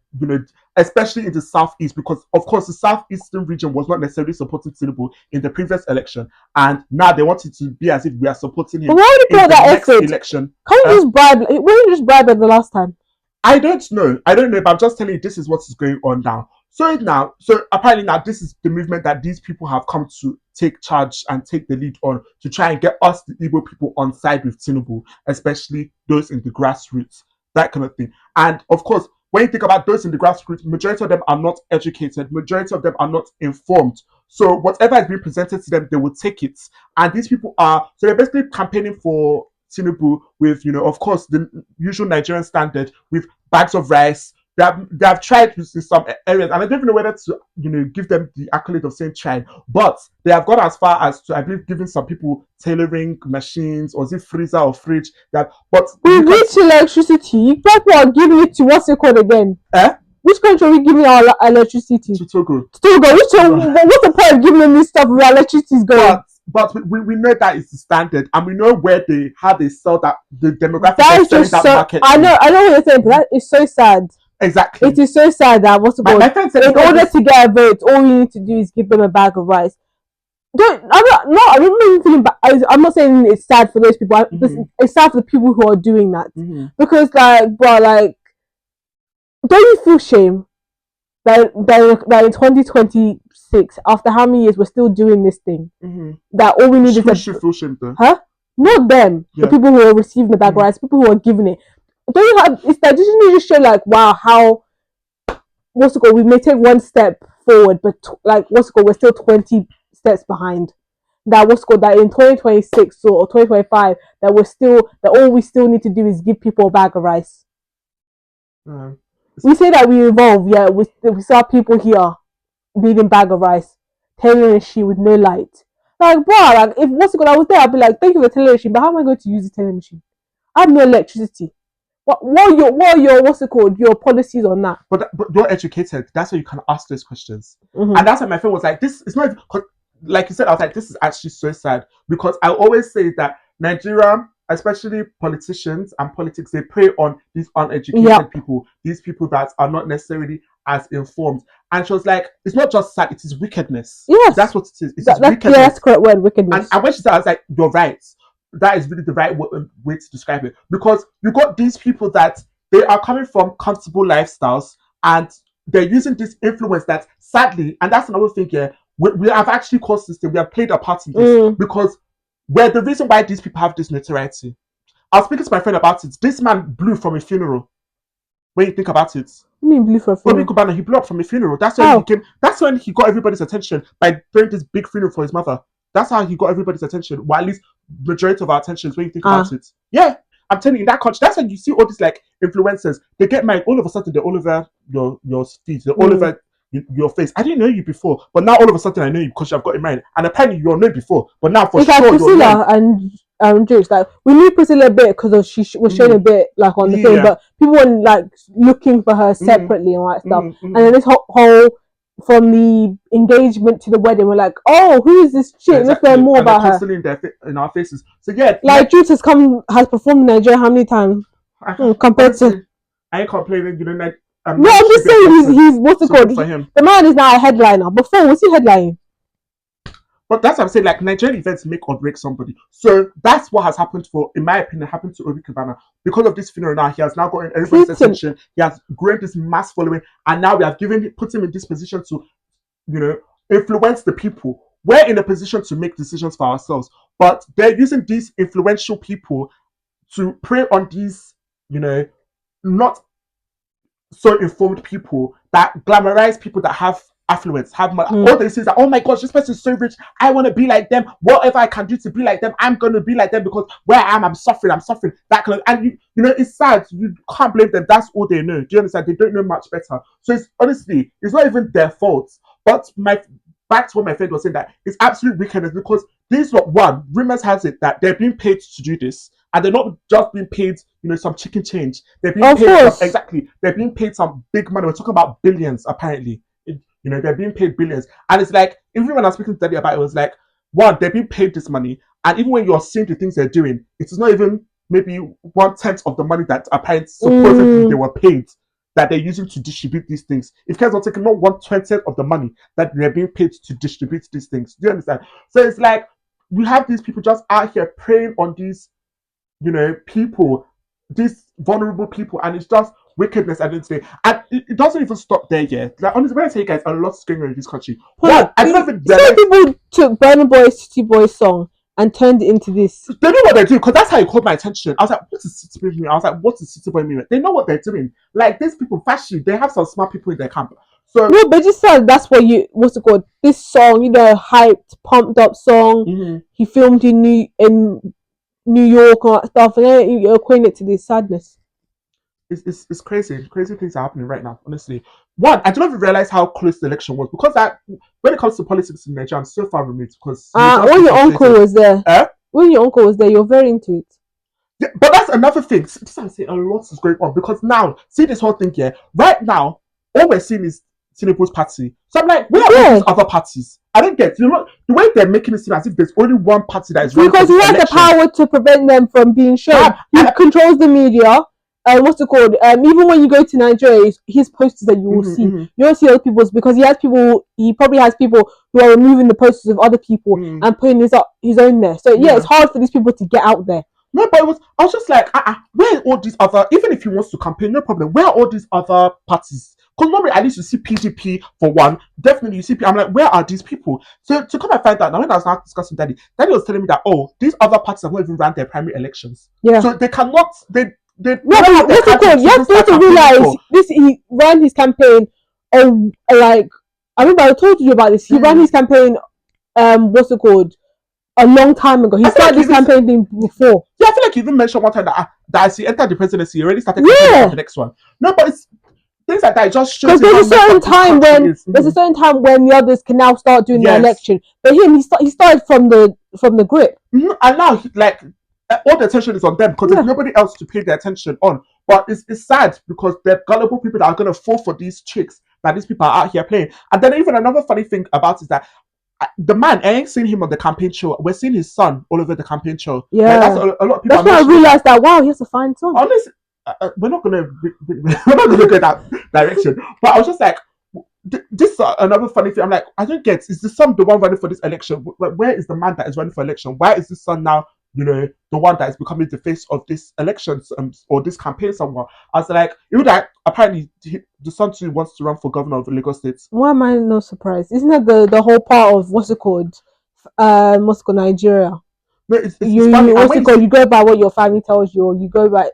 especially in the southeast, because of course the southeastern region was not necessarily supporting Tinubu in the previous election, and now they want it to be as if we are supporting him But why would you in put the that next effort? election. Can't you just bribe? Why didn't you just bribe it the last time? I don't know, but I'm just telling you this is what is going on now. So apparently now this is the movement that these people have come to take charge and take the lead on, to try and get us, the Igbo people, on side with Tinubu, especially those in the grassroots, that kind of thing. And of course, when you think about those in the grassroots, majority of them are not educated, majority of them are not informed. So whatever is being presented to them, they will take it. And these people they're basically campaigning for Tinubu with, of course, the usual Nigerian standard, with bags of rice. They have tried in some areas, and I don't even know whether to, give them the accolade of saying tried, but they have gone as far as to, I believe, giving some people tailoring machines, or is it freezer or fridge? But we reach electricity. People are giving it to, what's it called again? Which country are we giving our electricity? To Togo. What's the point of giving them this stuff where electricity is going? But we know that is the standard, and we know how they sell that, the demographic that is just that market. I know what you're saying, but that is so sad. Exactly. It is so sad that my friend said, in order to get a vote, all you need to do is give them a bag of rice. I'm not feeling bad. I'm not saying it's sad for those people. It's sad for the people who are doing that, because don't you feel shame that in 2026, after how many years, we're still doing this thing? That all we need is feel shame though. Not them. Yeah. The people who are receiving the bag of rice, people who are giving it. Don't you have? It's that you just show wow, how we may take one step forward, but we're still 20 steps behind. That in 2026 or 2025 that all we still need to do is give people a bag of rice. We say that we evolve, yeah. We saw people here needing bag of rice, tailoring a sheet with no light. If I was there, I'd be like, thank you for the tailoring machine, but how am I going to use the tailoring machine? I have no electricity. What are your your policies on that? But you're educated. That's why you can ask those questions. And that's why my friend was like, this is not, like you said, I was like, this is actually so sad, because I always say that Nigeria, especially politicians and politics, they prey on these uneducated people, these people that are not necessarily as informed. And she was like, it's not just sad, it is wickedness. Yes. That's what it is. It's wickedness. Yeah, that's the correct word, wickedness. And when she said, I was like, you're right. That is really the right way to describe it, because you got these people that they are coming from comfortable lifestyles, and they're using this influence that, sadly, and that's another thing here, we have actually caused this thing. We have played a part in this, because we're the reason why these people have this notoriety. I was speaking to my friend about it. This man blew from a funeral. When you think about it, you mean blew from a funeral? He blew up from a funeral. That's when he came. That's when he got everybody's attention by throwing this big funeral for his mother. That's how he got everybody's attention. Well, at least majority of our attention is when you think about it. Yeah, I'm telling you, in that country, that's when you see all these influencers. They get married, all of a sudden they're all over your feet, they're all over your face. I didn't know you before, but now all of a sudden I know you because you've got married. And apparently you're known before, but now for it's sure like Priscilla and Jokes. We knew Priscilla a bit because she was showing a bit on the thing, but people were looking for her separately and all that stuff. And then this whole from the engagement to the wedding, we're like, oh, who is this chick? Let's learn more about her. Constantly in our faces. So yeah, Jutes has performed in Nigeria how many times? Compared to, I ain't complaining. No, I'm just saying he's what's it called? The man is now a headliner. Before, was he headlining? But that's what I'm saying. Nigerian events make or break somebody. So that's what has happened in my opinion, happened to Obi Kubana. Because of this funeral now, he has now gotten everybody's attention. He has grown this mass following, and now we have put him in this position to, influence the people. We're in a position to make decisions for ourselves, but they're using these influential people to prey on these, not so informed people that glamorize people that have affluence, have money. All they say is that, oh my gosh, this person is so rich, I want to be like them. Whatever I can do to be like them, I'm going to be like them, because where I am, I'm suffering. That kind of, and it's sad. You can't blame them. That's all they know. Do you understand? They don't know much better. So it's not even their fault. But back to what my friend was saying, that it's absolute wickedness, because this rumors has it that they're being paid to do this, and they're not just being paid, some chicken change. They're being paid they're being paid some big money. We're talking about billions, apparently. They're being paid billions. And it's like, even when I was speaking to Daddy about it, it was like, they're being paid this money. And even when you're seeing the things they're doing, it is not even maybe 1/10 of the money that apparently supposedly they were paid. that they're using to distribute these things. If Ken's not taking not 1/20 of the money that they're being paid to distribute these things. Do you understand? So it's like we have these people just out here preying on these, people, these vulnerable people, and it's just wickedness at the end of the day. And it doesn't even stop there yet. Like honestly, when I tell you guys, a lot's going on in this country. Well, I don't even some people took Burna Boy's City Boy song and turned it into this. They know what they're doing, because that's how it caught my attention. I was like, what is City Boy movement? I was like, what is City Boy movement? They know what they're doing. Like, these people, fashion, they have some smart people in their camp. So no, but just said that's what what's it called? This song, hyped, pumped up song. He filmed in New York and stuff, and then you equate it to this sadness. It's crazy. Crazy things are happening right now, honestly. One, I don't even realize how close the election was, because when it comes to politics in Nigeria, I'm so far removed. Because when your uncle was there, when your uncle was there, you're very into it. Yeah, but that's another thing. This I'm saying, a lot is going on, because now, see this whole thing here. Right now, all we're seeing is Tinubu's party. So I'm like, where are all these other parties? I don't get. The way they're making it seem as if there's only one party that is running. Because he has the power to prevent them from being shown. He controls the media. What's it called? Even when you go to Nigeria, his posters that you will see. You don't see other people's, because he has people. He probably has people who are removing the posters of other people and putting his own there. So yeah, it's hard for these people to get out there. No, but I was just like, where are all these other? Even if he wants to campaign, no problem. Where are all these other parties? Because normally at least you see PDP for one. Definitely you see. I'm like, where are these people? So to come and find out now, when I was now discussing Daddy was telling me that these other parties have not even ran their primary elections. Yeah. So they cannot. What's it called? You have to realize this. He ran his campaign. I remember I told you about this. He ran his campaign. What's it called? A long time ago. He started this campaign thing before. Yeah, I feel like you even mentioned one time that as he entered the presidency, he already started campaigning for the next one. No, but it's things like that. It just shows. Because there's a certain time when the others can now start doing the election. But him, he started from the grip. And now, all the attention is on them, because there's nobody else to pay their attention on. But it's sad, because they're gullible people that are going to fall for these tricks that these people are out here playing. And then even another funny thing about it is that the man, I ain't seen him on the campaign show. We're seeing his son all over the campaign show. Yeah, that's a lot of people. That's why I realized that. Wow, he has a fine son. Honestly, we're not gonna go that direction. But I was just like, this is another funny thing. I'm like, I don't get. Is the son the one running for this election? Where is the man that is running for election? Why is this son now, the one that is becoming the face of this election or this campaign somewhere? I was like, apparently the son too wants to run for governor of Lagos State. Why am I not surprised? Isn't that the whole part of what's it called, Nigeria? No, it's you funny. You go by what your family tells you, or you go by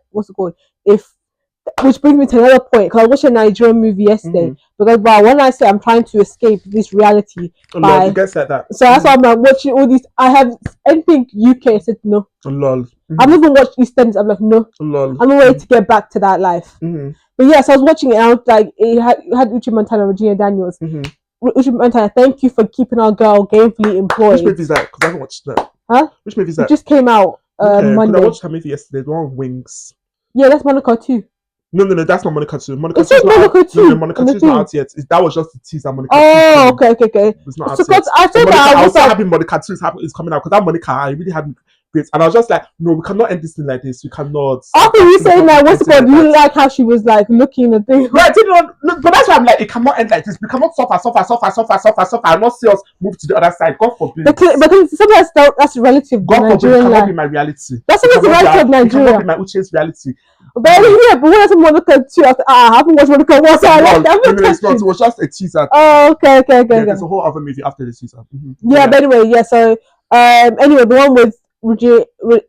which brings me to another point, because I watched a Nigerian movie yesterday. Because when I say I'm trying to escape this reality, it gets like that. So that's why I'm like watching all these. I have anything UK. I said no. Lol. I've even watched EastEnders. I'm like no. Lol. I'm ready to get back to that life. But yes, I was watching it. And I was like, it had Uche Montana and Regina Daniels. Uche Montana, thank you for keeping our girl gainfully employed. Which movie is that? Because I haven't watched that. Huh? Which movie is that? It just came out Monday. I watched her movie yesterday. The one with Wings. Yeah, that's Monica too. No, that's not Monica 2. Monica 2 Monica 2 is not out yet. That was just the teaser. Monica 2. Oh, okay. It's not out yet. I was so happy Monica 2 is coming out, because that Monica, I really had great. And I was just like, no, we cannot end this thing like this. We cannot. After you saying that, what's it called? You like how she was like looking at things. Right, but that's why I'm like, it cannot end like this. We cannot suffer, and not see us move to the other side. God forbid. But sometimes that's relative. God forbid, it cannot be my reality. That's relative Nigeria. It cannot be my Uche's reality. But when I said Monica 2, I haven't watched Monica 1, so I like that. It was just a teaser. Oh, okay. There's a whole other movie after the teaser. Yeah, but anyway, so anyway, the one with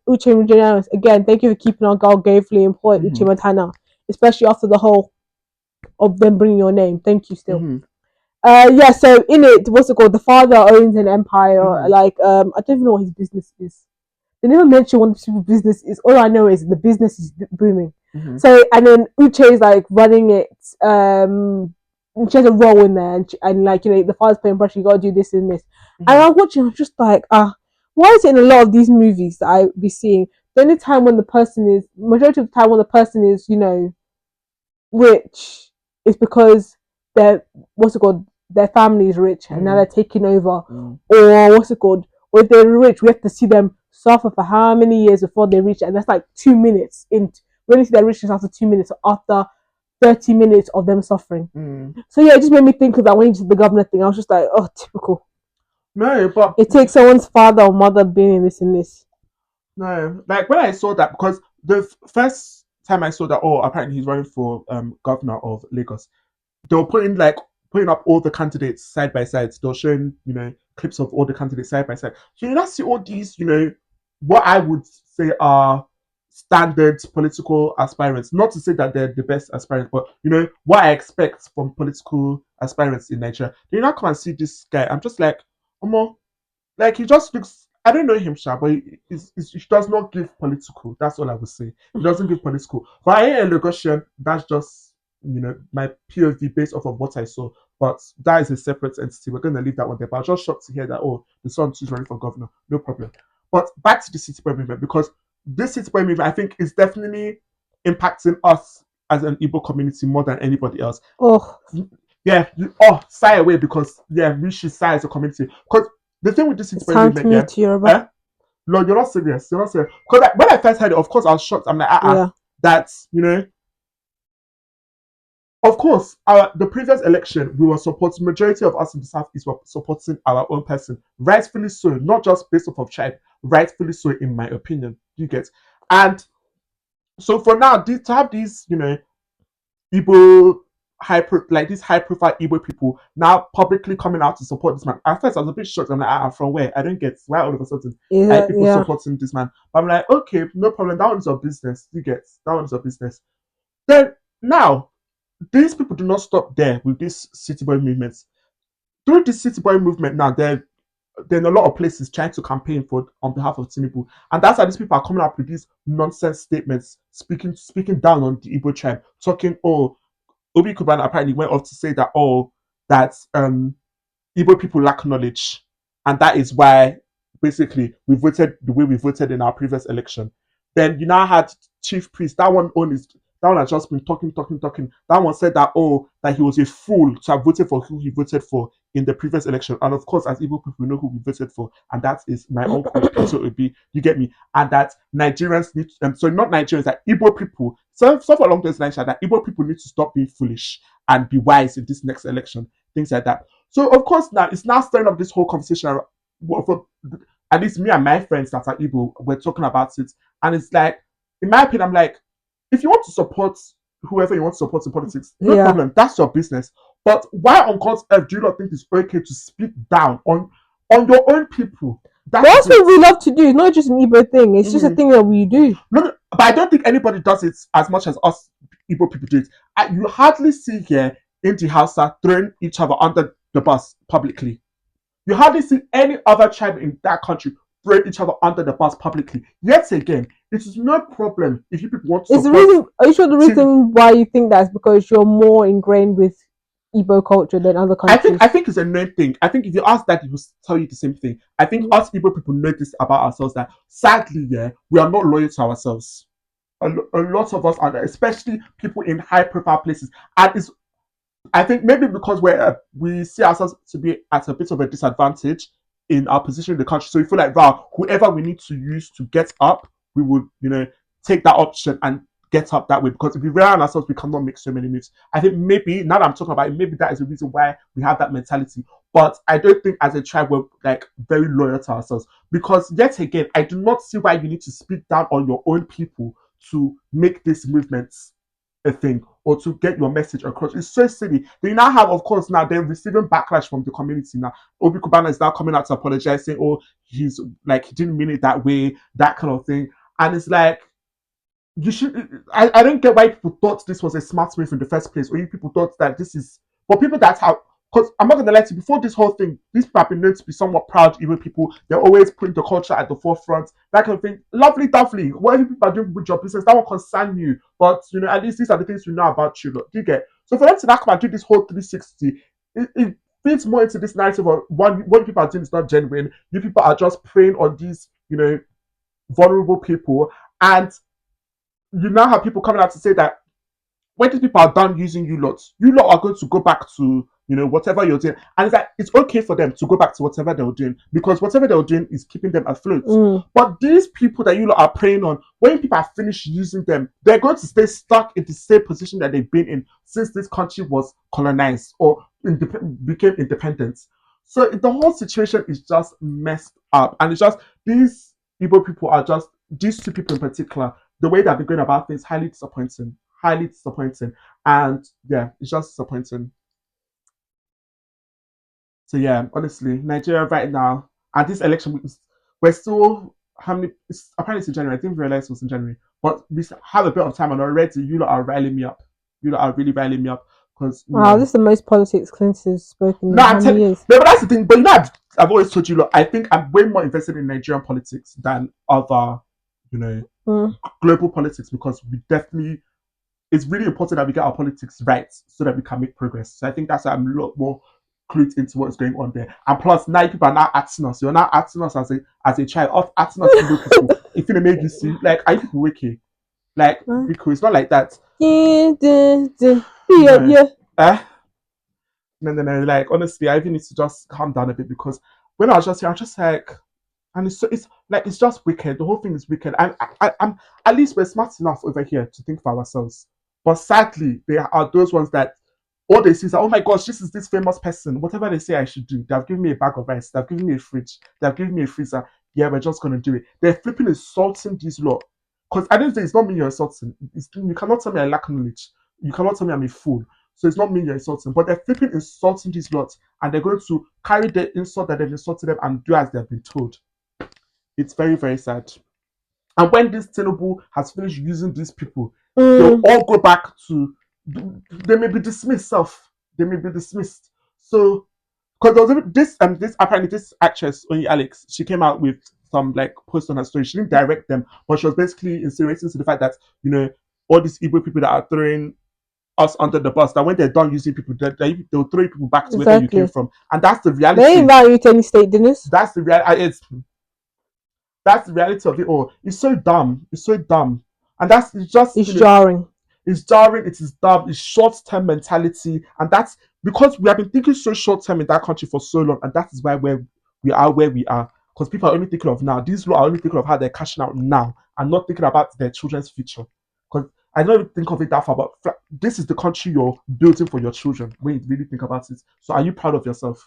Uche and Regina, again, thank you for keeping our girl gainfully employed, Uche Montana, especially after the whole of them bringing your name. Thank you still. So in it, what's it called? The father owns an empire. I don't even know what his business is. They never mention what the business is. All I know is the business is booming. So, and then Uche is like running it. She has a role in there, and the father's playing pressure. You gotta do this and this. And I'm watching. I'm just like, why is it in a lot of these movies that I be seeing? The only time when majority of the time when the person is, rich, is because their family is rich and now they're taking over, or or if they're rich, we have to see them suffer for how many years before they reach it, and that's like 2 minutes in. We only see their richness after 2 minutes, after 30 minutes of them suffering. Mm. So yeah, it just made me think of that when you did the governor thing. I was just like, oh, typical. No, but It takes someone's father or mother being in this. no, like when I saw that, because the first time I saw that, oh, apparently he's running for governor of Lagos, they were putting up all the candidates side by side. They were showing, clips of all the candidates side by side. So you now see all these, what I would say are standard political aspirants. Not to say that they're the best aspirants, but what I expect from political aspirants in Nigeria. Then you now come and see this guy. I'm just like, like he just looks. I don't know him, Sha, but he does not give political. That's all I would say. He doesn't give political. But I ain't a Lagosian. That's just my POV based off of what I saw. But that is a separate entity. We're gonna leave that one there. But I was just shocked to hear that the son is running for governor. No problem. But back to the city boy movement, because this city boy movement I think is definitely impacting us as an Igbo community more than anybody else. Oh, Yeah, sigh away, because we should sigh as a community. Because the thing with this it's city boy time to movement, move to Yoruba. no, you're not serious. You're not serious. Because when I first heard it, of course I was shocked. I'm like, Yeah. that's of course, the previous election, we were supporting, majority of us in the Southeast were supporting our own person. Rightfully so, not just based off of tribe, rightfully so, in my opinion. You get? And so for now, to have these, Igbo these high profile Igbo people now publicly coming out to support this man. At first I was a bit shocked. I'm like, from where? I don't get why all of a sudden people supporting this man. But I'm like, okay, no problem. That one's your business. You get? That one's your business. Then now, these people do not stop there with this city boy movement. Through this city boy movement now, they're in a lot of places trying to campaign on behalf of Tinubu. And that's how these people are coming up with these nonsense statements, speaking down on the Igbo tribe, talking, Obi Kuban apparently went off to say that, that Igbo people lack knowledge. And that is why basically we voted the way we voted in our previous election. Then you now had Chief Priest, that one has just been talking. That one said that, that he was a fool to have voted for who he voted for in the previous election. And of course, as Igbo people, we know who we voted for, and that is my uncle Peter Obi. You get me? And that Nigerians need, not Nigerians, that Igbo people, so along those lines, that Igbo people need to stop being foolish and be wise in this next election, things like that. So of course now it's now stirring up this whole conversation. At least me and my friends that are Igbo, we're talking about it, and it's like, in my opinion, I'm like, if you want to support whoever you want to support in politics, no problem. That's your business. But why on God's earth do you not think it's okay to speak down on your own people? That's what we love to do. It's not just an Igbo thing. It's just a thing that we do. No, but I don't think anybody does it as much as us Igbo people do it. You hardly see here in the house throwing each other under the bus publicly. You hardly see any other tribe in that country throwing each other under the bus publicly. Yet again, it is no problem if you people want to support. Are you sure the reason why you think that is because you're more ingrained with Igbo culture than other countries? I think it's a known thing. I think if you ask that, he will tell you the same thing. I think us Igbo people know this about ourselves, that sadly, we are not loyal to ourselves. A lot of us are there, especially people in high profile places. And I think maybe because we see ourselves to be at a bit of a disadvantage in our position in the country. So we feel like, wow, whoever we need to use to get up, we would, take that option and get up that way. Because if we rely on ourselves, we cannot make so many moves. I think maybe, now that I'm talking about it, maybe that is the reason why we have that mentality. But I don't think as a tribe we're like very loyal to ourselves. Because yet again, I do not see why you need to speak down on your own people to make these movements a thing or to get your message across. It's so silly. They now have, of course, now they're receiving backlash from the community now. Obi Kubana is now coming out to apologize, saying, he's like, he didn't mean it that way, that kind of thing. And it's like, you should, I don't get why people thought this was a smart move in the first place, or you people thought that this is, but people that have, because I'm not going to lie to you, before this whole thing, these people have been known to be somewhat proud, even people, they're always putting the culture at the forefront, that kind of thing. Lovely, lovely. Whatever people are doing with your business, that won't concern you. But, at least these are the things we know about you. Look, do you get? So for them to now come and do this whole 360, it fits more into this narrative of what people are doing is not genuine. You people are just preying on these, vulnerable people. And you now have people coming out to say that when these people are done using you lot are going to go back to whatever you're doing. And it's like, it's okay for them to go back to whatever they were doing because whatever they were doing is keeping them afloat. But these people that you are preying on, when people are finished using them, they're going to stay stuck in the same position that they've been in since this country was colonized or became independent. So the whole situation is just messed up. And it's just, these Igbo people are just, these two people in particular, the way that they're going about things, highly disappointing. Highly disappointing. And yeah, it's just disappointing. So yeah, honestly, Nigeria right now, and this election, we're still, how many, apparently it's in January. I didn't realize it was in January. But we have a bit of time and already you lot are riling me up. You lot are really riling me up. Because wow, this is the most politics Clinton's spoken in how many years. No, but that's the thing. But I've always told you, look, I think I'm way more invested in Nigerian politics than other, global politics because we definitely, it's really important that we get our politics right so that we can make progress. So I think that's why I'm a lot more clued into what's going on there. And plus, now people are now acting us. You're now acting us as a child, of acting us to people. If you make you see, like, are you people wicked? Like, because it's not like that. No. Like, honestly, I even need to just calm down a bit because when I was just here, I was just like, and it's just wicked. The whole thing is wicked. I'm at least we're smart enough over here to think for ourselves. But sadly, there are those ones that all they see is that, oh my gosh, this is this famous person. Whatever they say I should do, they've given me a bag of rice, they've given me a fridge, they've given me a freezer. Yeah, we're just gonna do it. They're flipping insulting these lot. Because I don't think it's not me you're insulting. You cannot tell me I lack knowledge. You cannot tell me I'm a fool. So it's not me you're insulting. But they're flipping insulting these lots and they're going to carry the insult that they've insulted them and do as they've been told. It's very, very sad. And when this Tinubu has finished using these people, they'll all go back to, they may be dismissed self. They may be dismissed. So, because there was this apparently this actress, Onyi Alex, she came out with some like post on her story. She didn't direct them, but she was basically insinuating to the fact that, all these Igbo people that are throwing us under the bus, that when they're done using people, they'll throw people back to where you came from. And that's the reality. They ain't value to any state dinners. That's the reality. That's the reality of it all. It's so dumb. It's so dumb. And it's jarring. It's jarring, it is dumb, it's short-term mentality. And that's because we have been thinking so short-term in that country for so long, and that is why we are where we are. Because people are only thinking of now. These people are only thinking of how they're cashing out now and not thinking about their children's future. Because I don't even think of it that far, but this is the country you're building for your children when you really think about it. So are you proud of yourself?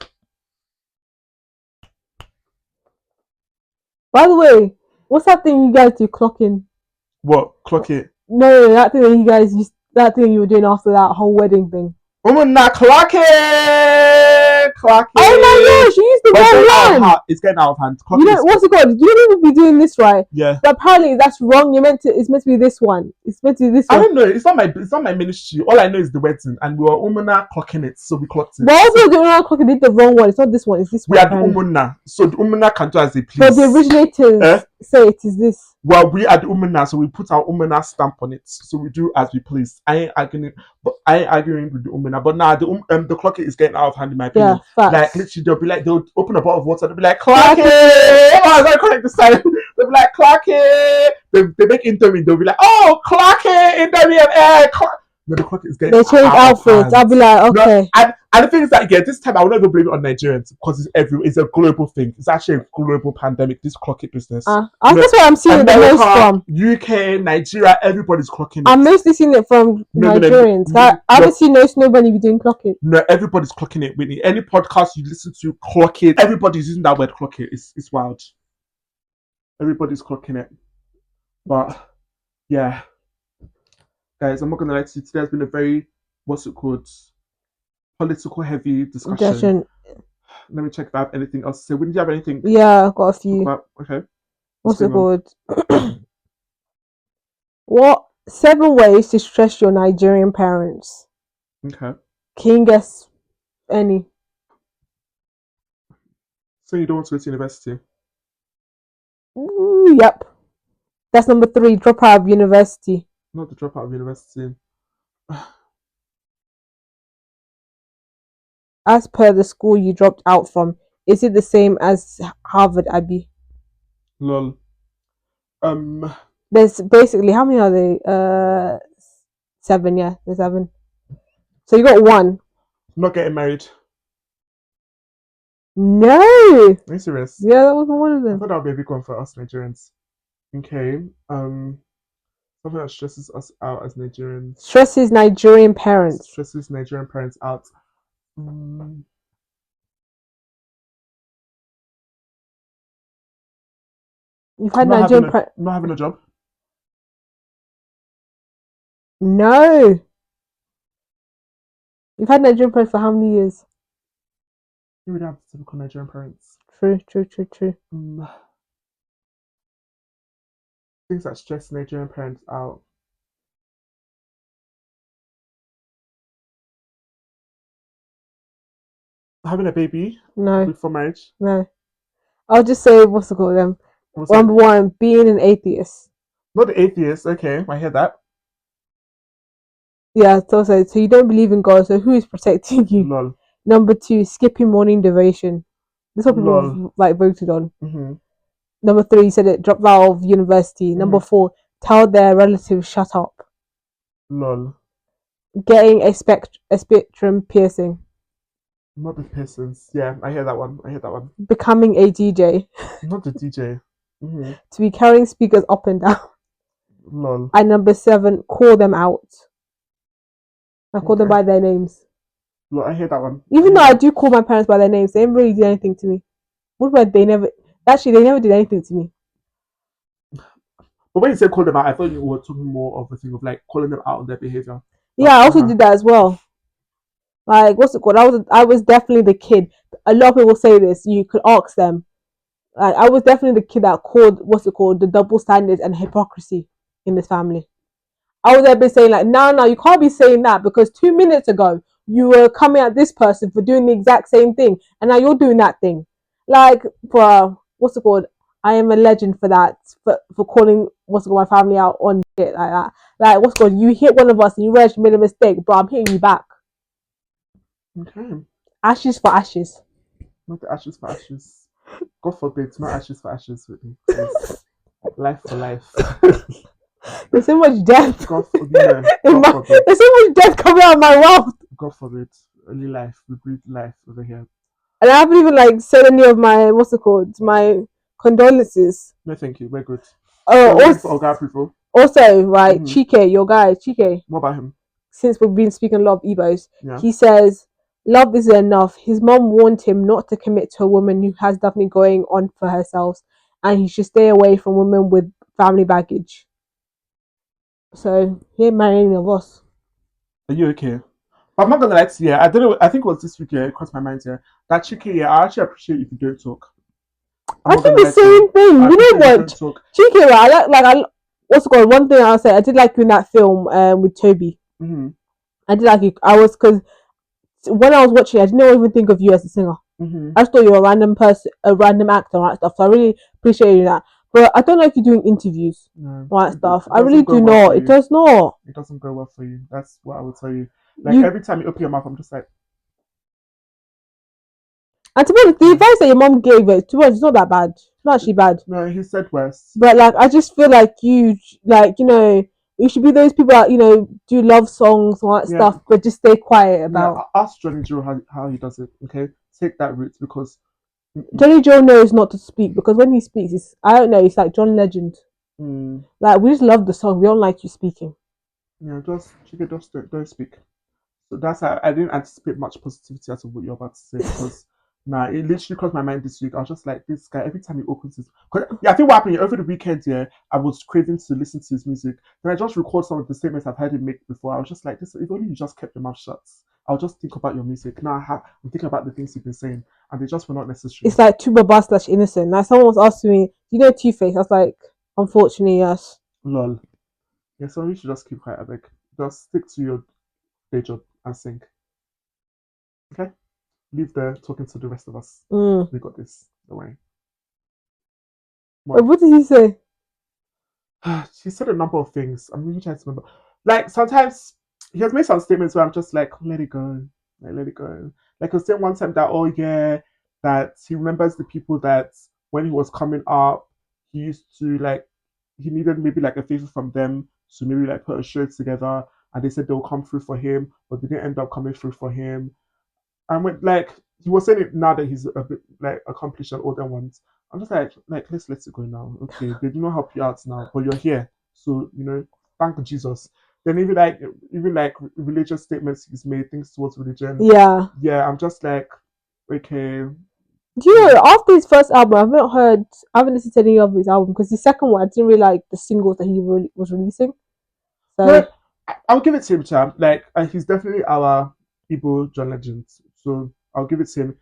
By the way, what's that thing you guys do clocking? What? Clock it? No, that thing you guys used, that thing you were doing after that whole wedding thing. Not clock it! Clock it! Oh my gosh, you used the wrong one! It's getting out of hand. What's it called? You don't even be doing this right. Yeah. But apparently that's wrong. It's meant to be this one. It's meant to be this one. I don't know. It's not my ministry. All I know is the wedding, and we were Umuna clocking it, so we clocked it. But also the Umuna clocking did the wrong one. It's not this one. It's this one. We are the Umuna, so the Umuna can do as they please. But the originators say it is this. Well, we are the Umuna, so we put our Umuna stamp on it. So we do as we please. I ain't arguing with the Umuna. But now the clock is getting out of hand in my opinion. Yeah, like literally, they'll open a bottle of water. They'll be like, clock it. Oh, I was going to correct the sign. They'll be like, clock it. They make Indomie. They'll be like, oh, clock it. Indomie and air. No, the clock is getting. They change outfits. I'll be like, okay. No, and the thing is that this time I will not even blame it on Nigerians because it's a global thing. It's actually a global pandemic. This clock it business. That's what I'm seeing America, the most from. UK, Nigeria, everybody's clocking it. I'm mostly seeing it from Nigerians. I haven't seen nobody be doing clock it. No, everybody's clocking it, Whitney. Any podcast you listen to, clock it. Everybody's using that word, clock it. It's wild. Everybody's clocking it. But yeah, guys, I'm not gonna lie to you. Today has been a very political heavy discussion. Let me check if I have anything else to say. Wouldn't you have anything? Yeah, I've got a few. Okay. What's it called? What 7 ways to stress your Nigerian parents? Okay. Can you guess any? So you don't want to go to university? Yep. That's number 3. Drop out of university. Not to drop out of university. As per the school you dropped out from, is it the same as Harvard, Abby? Lol. There's basically, how many are they? 7, yeah, there's 7. So you got 1. Not getting married. No. Are you serious? Yeah, that wasn't one of I them. thought that would be a big one for us Nigerians. Okay. Something that stresses us out as Nigerians. Stresses Nigerian parents. Stresses Nigerian parents out. Mm, You've had not Nigerian not having a job. No. You've had Nigerian parents for how many years? You really have typical Nigerian parents. True. Things that stress Nigerian parents out. Having a baby No. before marriage. No. I'll just say, what's it called? Number one, being an atheist. Not the atheist. Okay, I hear that. Yeah, so you don't believe in God, so who is protecting you? Lol. Number two, skipping morning devotion. This is what Lol. people like voted on. Mm-hmm. Number three, you said it dropped out of university. Number four, tell their relatives shut up. Lol. Getting a spectrum piercing. Not the persons. Yeah, I hear that one. Becoming a DJ. Not the DJ. Mm-hmm. To be carrying speakers up and down. Lol. And number seven, call them out. I call them by their names. Lol, I hear that one. Even though I do call my parents by their names, they didn't really do anything to me. What about they never did anything to me. But when you said call them out, I thought you were talking more of a thing of like calling them out on their behavior. Yeah, I also did that as well. Like, what's it called? I was definitely the kid. A lot of people say this. You could ask them. Like, I was definitely the kid that called the double standards and hypocrisy in this family. I was there saying like, no, you can't be saying that because 2 minutes ago you were coming at this person for doing the exact same thing, and now you're doing that thing. Like, bro, what's it called? I am a legend for that, for calling my family out on shit like that. Like, what's it called? You hit one of us and you realize you made a mistake, bro. I'm hitting you back. Okay. Ashes for ashes. Not the ashes for ashes. God forbid, not ashes for ashes, Whitney. Life for life. There's so much death. God forbid. There's so much death coming out of my mouth. God forbid. Only life. We breathe life over here. And I haven't even said any of my my condolences. No, thank you. We're good. Oh, also, Oga APPROVAL. Also, right, Chike, your guy, Chike. What about him? Since we've been speaking a lot of Igbos, yeah. He says love isn't enough. His mom warned him not to commit to a woman who has nothing going on for herself, and he should stay away from women with family baggage. So he ain't marrying any of us. Are you okay? But I'm not gonna lie to you. I don't know. I think it was this week. It crossed my mind here. That Chike, I actually appreciate if you don't talk. I do the same thing. You know what? Chike, I what's it called? One thing I'll say, I did like you in that film with Toby. Mm-hmm. I did like you. Because when I was watching, I didn't even think of you as a singer. Mm-hmm. I just thought you were a random person, a random actor, and all that stuff. So I really appreciate that. But I don't like you doing interviews, all that stuff. I really do not. It does not. It doesn't go well for you. That's what I will tell you. Like every time you open your mouth, I'm just like. And to be honest, the advice that your mom gave it, to be honest, it's not that bad. It's not actually bad. No, he said worse. But I just feel like you should be those people that do love songs and all that stuff, but just stay quiet about. Yeah, ask Johnny Joe how he does it. Okay, take that route because Johnny Joe knows not to speak because when he speaks, it's like John Legend. Like we just love the song. We don't like you speaking. Yeah, just don't speak. So that's how I didn't anticipate much positivity out of what you're about to say because it literally crossed my mind this week. I was just like, this guy, every time he opens his I think what happened over the weekend, I was craving to listen to his music. Then I just record some of the statements I've heard him make before. I was just like, this if only you just kept your mouth shut. I'll just think about your music. Now I'm thinking about the things you've been saying and they just were not necessary. It's like Tuba Bar / Innocent. Like someone was asking me, do you know Two-Face? I was like, unfortunately, yes. Lol. Yeah, so you should just keep quiet, Abek. Just stick to your day job and sing. Okay? Leave there talking to the rest of us. We got this. Don't worry. What did he say? She said a number of things. I'm really trying to remember. Like sometimes he has made some statements where I'm just like, let it go. Let it go. Like he was saying one time that that he remembers the people that when he was coming up, he used to he needed maybe like a favor from them to maybe like put a show together and they said they'll come through for him, but they didn't end up coming through for him. And when like he was saying it now that he's a bit like accomplished and older ones. I'm just like let's let it go now. Okay, they do not help you out now, but you're here, so thank Jesus. Then even like religious statements he's made, things towards religion. Yeah. Yeah, I'm just like, okay. Do you know, after his first album, I haven't listened to any of his album because the second one, I didn't really like the singles that he was releasing. So no, I'll give it to him, champ. Like, he's definitely our Igbo John Legend. So I'll give it to him.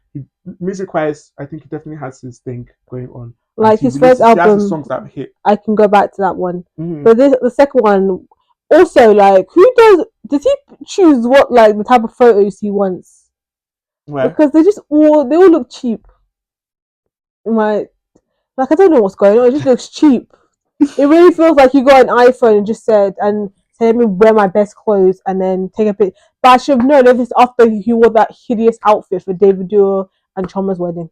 Music-wise, I think he definitely has his thing going on. Like his first album, he has his songs that hit. I can go back to that one. Mm-hmm. But the second one, also, like, does he choose what, like, the type of photos he wants? Where? Because they all look cheap. I don't know what's going on. It just looks cheap. It really feels like you got an iPhone and just said, let me wear my best clothes and then take a pic. But I should have known that this after he wore that hideous outfit for David Duo and Choma's wedding.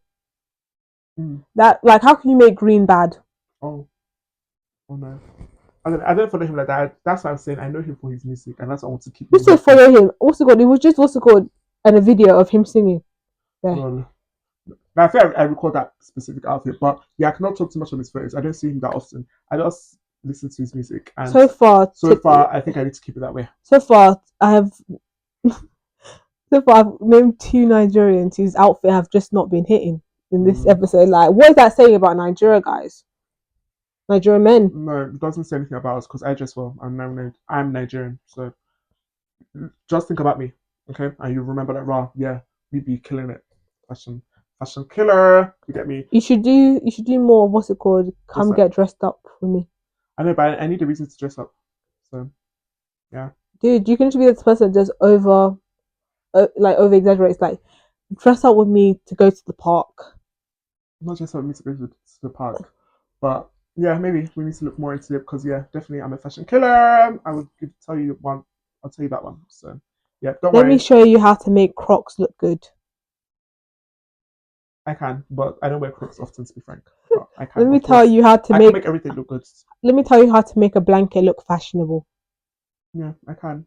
That, like, how can you make green bad? Oh no. I don't follow him like that. That's why I'm saying I know him for his music, and that's why I want to keep. You still follow him? What's it called? It was just and a video of him singing. Yeah. Well, I feel I record that specific outfit, but yeah, I cannot talk too much on his photos. I don't see him that often. I just listen to his music, and so far, I think I need to keep it that way. So far, I've named 2 Nigerians whose outfit have just not been hitting in this episode. Like, what is that saying about Nigeria, guys? Nigerian men? No, it doesn't say anything about us because I dress well. I'm Nigerian, so just think about me, okay? And you remember that we be killing it. Fashion killer. You get me? You should do more of what's it called? Come get dressed up with me. I know, but I need a reason to dress up. So, yeah. Dude, you can just be this person that just over exaggerates. Like, dress up with me to go to the park. Not just for me to go to the park, but yeah, maybe we need to look more into it because definitely I'm a fashion killer. I will tell you one. I'll tell you that one. So yeah, don't worry. Let me show you how to make Crocs look good. I can, but I don't wear Crocs often, to be frank. But I can. Let me tell you how to make everything look good. Let me tell you how to make a blanket look fashionable. Yeah, I can.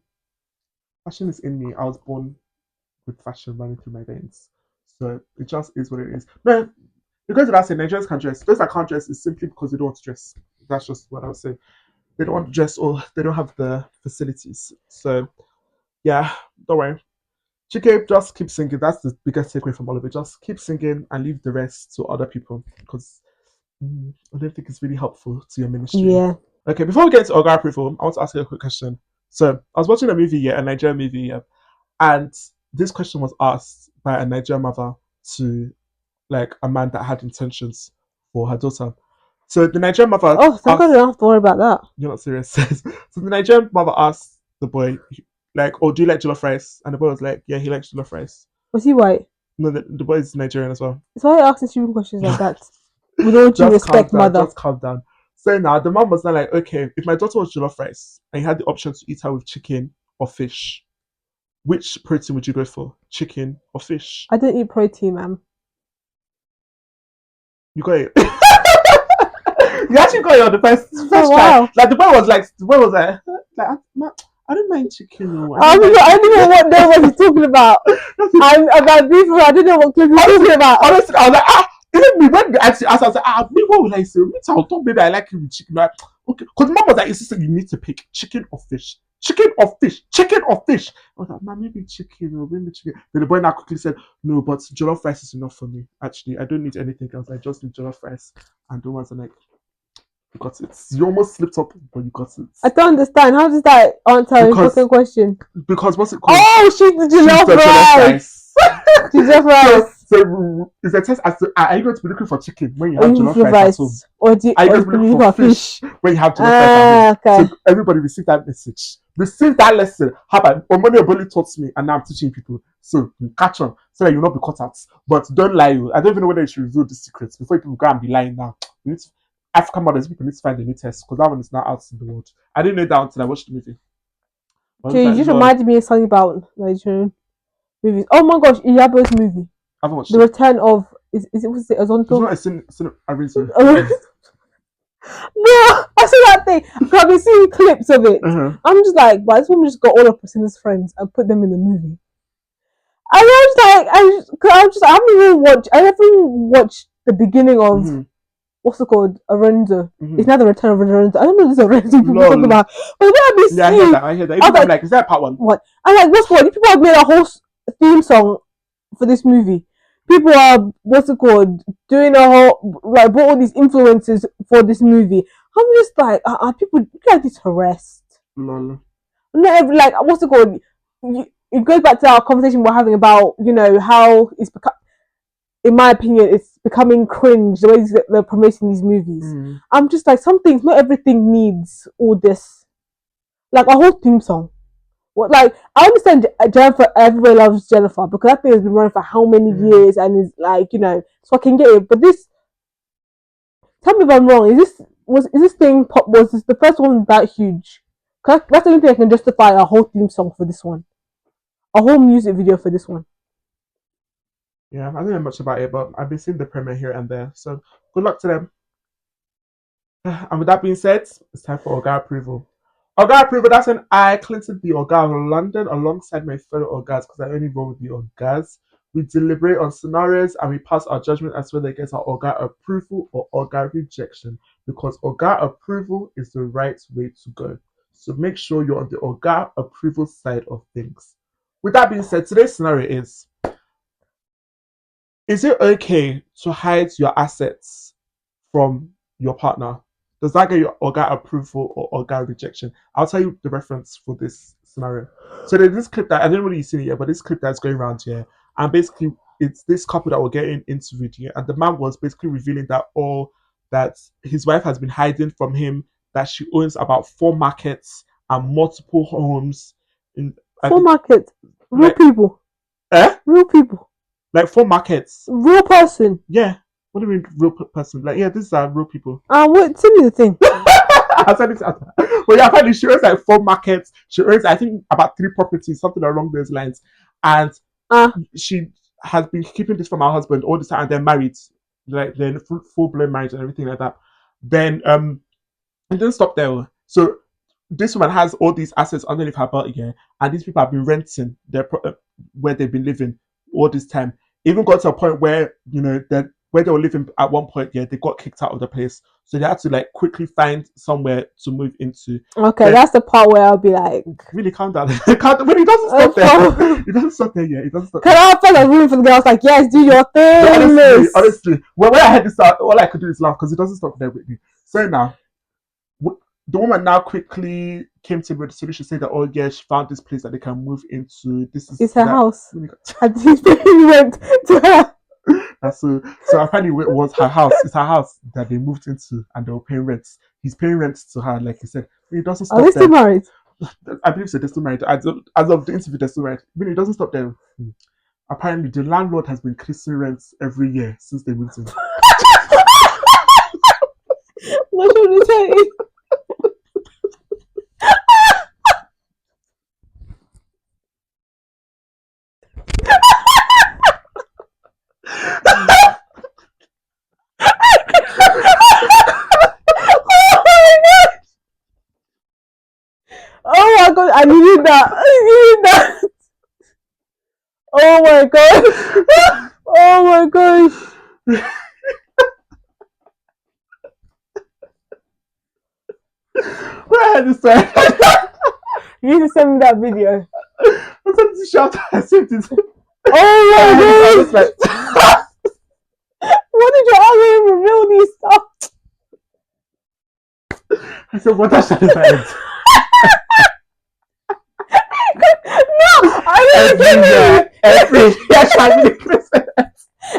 Fashion is in me. I was born with fashion running through my veins, so it just is what it is. No. Because that's say Nigerians can't dress. Those that can't dress is simply because they don't want to dress. That's just what I would say. They don't want to dress or they don't have the facilities. So, yeah, don't worry. Chike, just keep singing. That's the biggest takeaway from all of it. Just keep singing and leave the rest to other people because I don't think it's really helpful to your ministry. Yeah. Okay, before we get into OGA APPROVAL, I want to ask you a quick question. So, I was watching a movie, a Nigerian movie, and this question was asked by a Nigerian mother to like a man that had intentions for her daughter. So the Nigerian mother. Oh, thank God I don't have to worry about that. You're not serious. So the Nigerian mother asked the boy, like, "Oh, do you like jollof rice?" And the boy was like, "Yeah, he likes jollof rice." Was he white? No, the boy is Nigerian as well. So why are you asking stupid questions like that? With all due respect, mother. Just calm down. So now the mom was then like, "Okay, if my daughter was jollof rice and you had the option to eat her with chicken or fish, which protein would you go for? Chicken or fish?" I don't eat protein, ma'am. You got it. You actually got it on the first try. Like the boy was like, I don't mind chicken. I don't know what they was talking about. I'm about beef. I don't know what he was talking about. Honestly, I was like, even me when they actually asked, I was like, me, what would I say? Me, I'll talk, baby. I like it with chicken. Like, okay, because mom was like, sister, you need to pick chicken or fish. Chicken or fish. Chicken or fish. I was like, man, maybe chicken or maybe chicken. Then the boy now quickly said, no, but jollof rice is enough for me. Actually, I don't need anything else. I just need jollof rice. And the ones are like, you got it. You almost slipped up, but you got it. I don't understand. How does that answer a fucking question? Because what's it called? Oh, she's the jollof rice. Jollof rice. So it's a test as to are you going to be looking for chicken when you have jollof rice at home? Or are you going to be looking for fish when you have jollof rice at home? Okay. So everybody receive that message. Receive that lesson. How about Omoni Oboli taught me and now I'm teaching people. So catch on so that you'll not be caught out. But don't lie. I don't even know whether you should reveal the secrets before people go and be lying now. You need to, African mothers, people need to find the new test because that one is now out in the world. I didn't know that until I watched the movie. Okay, you just reminded me of something about Nigerian movies. Oh my gosh, Iyabo's movie. I haven't watched The Return of was it Azonto? It's not I read so. No, I saw that thing. I've been seeing clips of it. I'm just like, but this woman just got all of Priscilla's friends and put them in the movie. And I was like, I haven't watched the beginning of what's it called? Arenzo. It's not the return of Arenzo. I don't know this Arenzo people talking about. But when I've been seeing, I hear that. Even I'm like, is that part one? What? I'm like, what's what? People have made a whole theme song for this movie. People are doing a whole brought all these influences for this movie. I'm just like, are people like this harassed? No. Not every it goes back to our conversation we're having about how it's become. In my opinion, it's becoming cringe the way they're promoting these movies. I'm just like, some things, not everything needs all this. Like a whole theme song. I understand Jennifer, everybody loves Jennifer because that thing has been running for how many years and is so I can get it. But this, tell me if I'm wrong, was this the first one that huge? Cause that's the only thing I can justify a whole theme song for this one. A whole music video for this one. Yeah, I don't know much about it, but I've been seeing the premiere here and there. So good luck to them. And with that being said, it's time for Oga Approval. Oga Approval, that's when I, Clinton, the Ogaoflondon, alongside my fellow Ogas, because I only roll with the Ogas. We deliberate on scenarios and we pass our judgment as whether it gets our Oga Approval or Oga Rejection, because Oga Approval is the right way to go. So make sure you're on the Oga Approval side of things. With that being said, today's scenario is it okay to hide your assets from your partner? Does that get your Oga Approval or Oga Rejection? I'll tell you the reference for this scenario. So there's this clip that I don't really see it yet, but this clip that's going around here, and basically it's this couple that were getting interviewed here, and the man was basically revealing that his wife has been hiding from him that she owns about 4 markets and multiple homes. Four markets? Real people? Real people? Like 4 markets. Real person? Yeah. What do you mean real person? Like, yeah, these are real people. Tell me the thing. I said it. Well, yeah, apparently she owns like 4 markets. She owns, I think, about 3 properties, something along those lines. And she has been keeping this from her husband all the time, and they're married. Like, they're in full-blown marriage and everything like that. Then, it didn't stop there. So, this woman has all these assets underneath her belt again, and these people have been renting where they've been living all this time. Even got to a point where where they were living at one point, they got kicked out of the place, so they had to like quickly find somewhere to move into. Okay, then, that's the part where I'll be like, really calm down. When it doesn't stop there, it doesn't stop there. Yeah, it doesn't stop. Because I felt like rooting for the girl. I was like, yes, do your thing. Honestly, when I had this out, all I could do is laugh because it doesn't stop there with me. So now, the woman now quickly came to me with a solution, saying that, oh yeah, she found this place that they can move into. It's her house. And he went to her. So apparently it was her house. It's her house that they moved into, and they were paying rent. He's paying rent to her, like he said. It doesn't stop. Are they still married? I believe so. They're still married. As of the interview, they're still married. It doesn't stop there. Apparently, the landlord has been increasing rents every year since they moved in. What should we say? Oh my god, I needed that. Oh my god. Oh my gosh. What I had to say? You need to send me that video. I sent it to shout. I sent it. Oh my god. What did your other reveal these stuff? I said, what that shit is that? No, I didn't get it.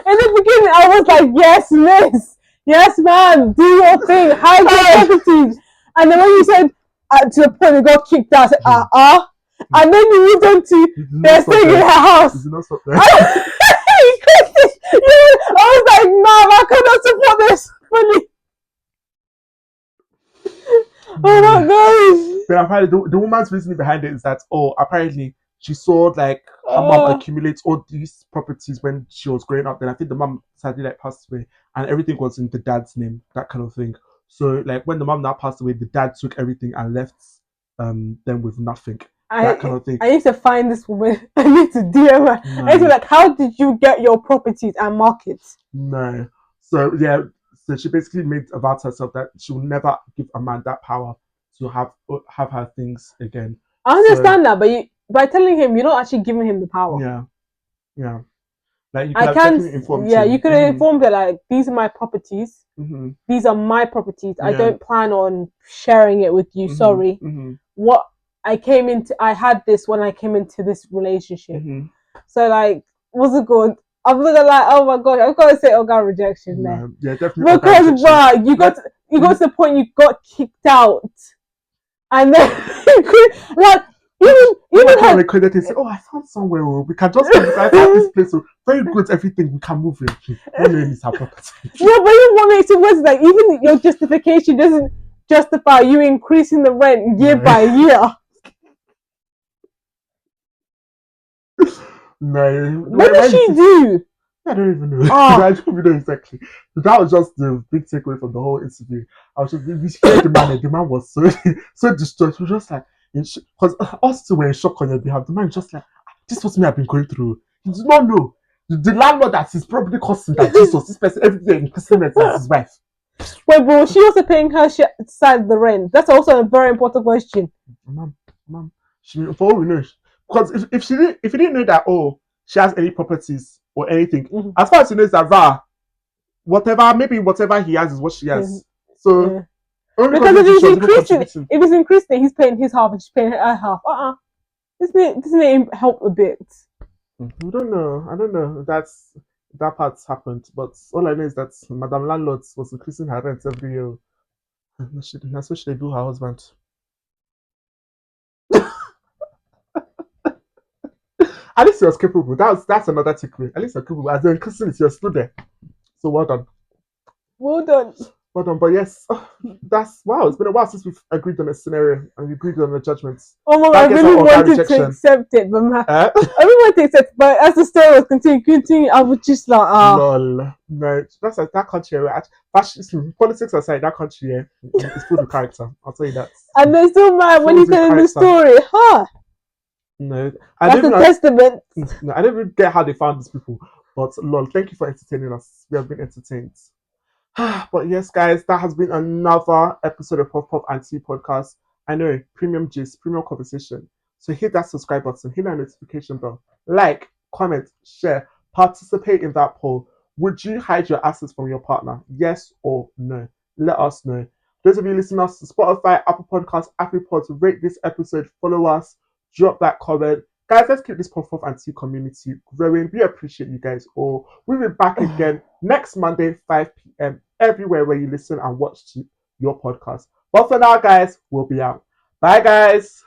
In the beginning, I was like, yes, miss. Yes, ma'am. Do your thing. Hide your properties. And then when you said, to the point, they got kicked out, I said, And then you moved on to, they're staying in her house. Did not stop there. I was like, no, I cannot support this fully. Oh my gosh. But apparently, the woman's reasoning behind it is that, apparently, she saw like her mom accumulate all these properties when she was growing up. Then I think the mom sadly like passed away, and everything was in the dad's name, that kind of thing. So like when the mom now passed away, the dad took everything and left them with nothing. that kind of thing. I need to find this woman. I need to DM her. No. I need to like, how did you get your properties and markets? No. So yeah, so she basically made a vow to herself that she will never give a man that power to have her things again. I understand that, but by telling him, you're not actually giving him the power. Yeah. Like you could have definitely informed him. You could have informed her like, these are my properties. Mm-hmm. These are my properties. I don't plan on sharing it with you. Mm-hmm. Sorry. Mm-hmm. What I had this when I came into this relationship. Mm-hmm. So like, what's it called? I'm looking like, oh my gosh, I've got to say Oga rejection there. Yeah, definitely. Because you got to the point you got kicked out, and then like even her recorded and say, "Oh, I found somewhere. We can just I found this place. So very good. Everything we can move in. One name is her property." Yeah, but you want makes it worse. Like even your justification doesn't justify you increasing the rent year by year. No. What did she do? I don't even know. I don't even know exactly. That was just the big takeaway from the whole interview. I was just we scared the man, and the man was so distraught. We were just like, because us two were in shock on your behalf. The man was just like, this was me I've been going through. He did not know. The landlord that is probably costing that Jesus, this person everything increasing rent as his wife. Wait, but was she also paying her side of the rent? That's also a very important question. Mom, for all we know, because if you didn't know that, oh, she has any properties or anything, as far as she knows that whatever he has is what she has. So because if it's increasing, he's paying his half and she's paying her half. Doesn't it help a bit? I don't know. That part's happened, but all I know is that Madam Landlord was increasing her rent every year. That's what she do her husband. At least he was capable. That's another takeaway. At least you're capable. As you're increasing it, you're still there. So well done. Well done. But yes, that's wow. It's been a while since we've agreed on a scenario and we agreed on a judgment. Oh my god, I really wanted to accept it, but I really wanted to accept it, but as the story was continuing, I was just like, lol. No, that's like that country. Politics aside, that country is full of character. I'll tell you that. And they're still mad when you tell the story, huh? No, that's a testament. No, I don't even get how they found these people. But lol, thank you for entertaining us. We have been entertained. But yes, guys, that has been another episode of Puff and Tea Podcast. I know, premium gist, premium conversation. So hit that subscribe button, hit that notification bell, like, comment, share, participate in that poll. Would you hide your assets from your partner? Yes or no? Let us know. Those of you listening to Spotify, Apple Podcasts, Apple Pods, rate this episode, follow us, drop that comment. Guys, let's keep this Puff and Tea community growing. We appreciate you guys all. We'll be back again next Monday, 5 p.m. everywhere where you listen and watch your podcast. But for now, guys, we'll be out. Bye, guys.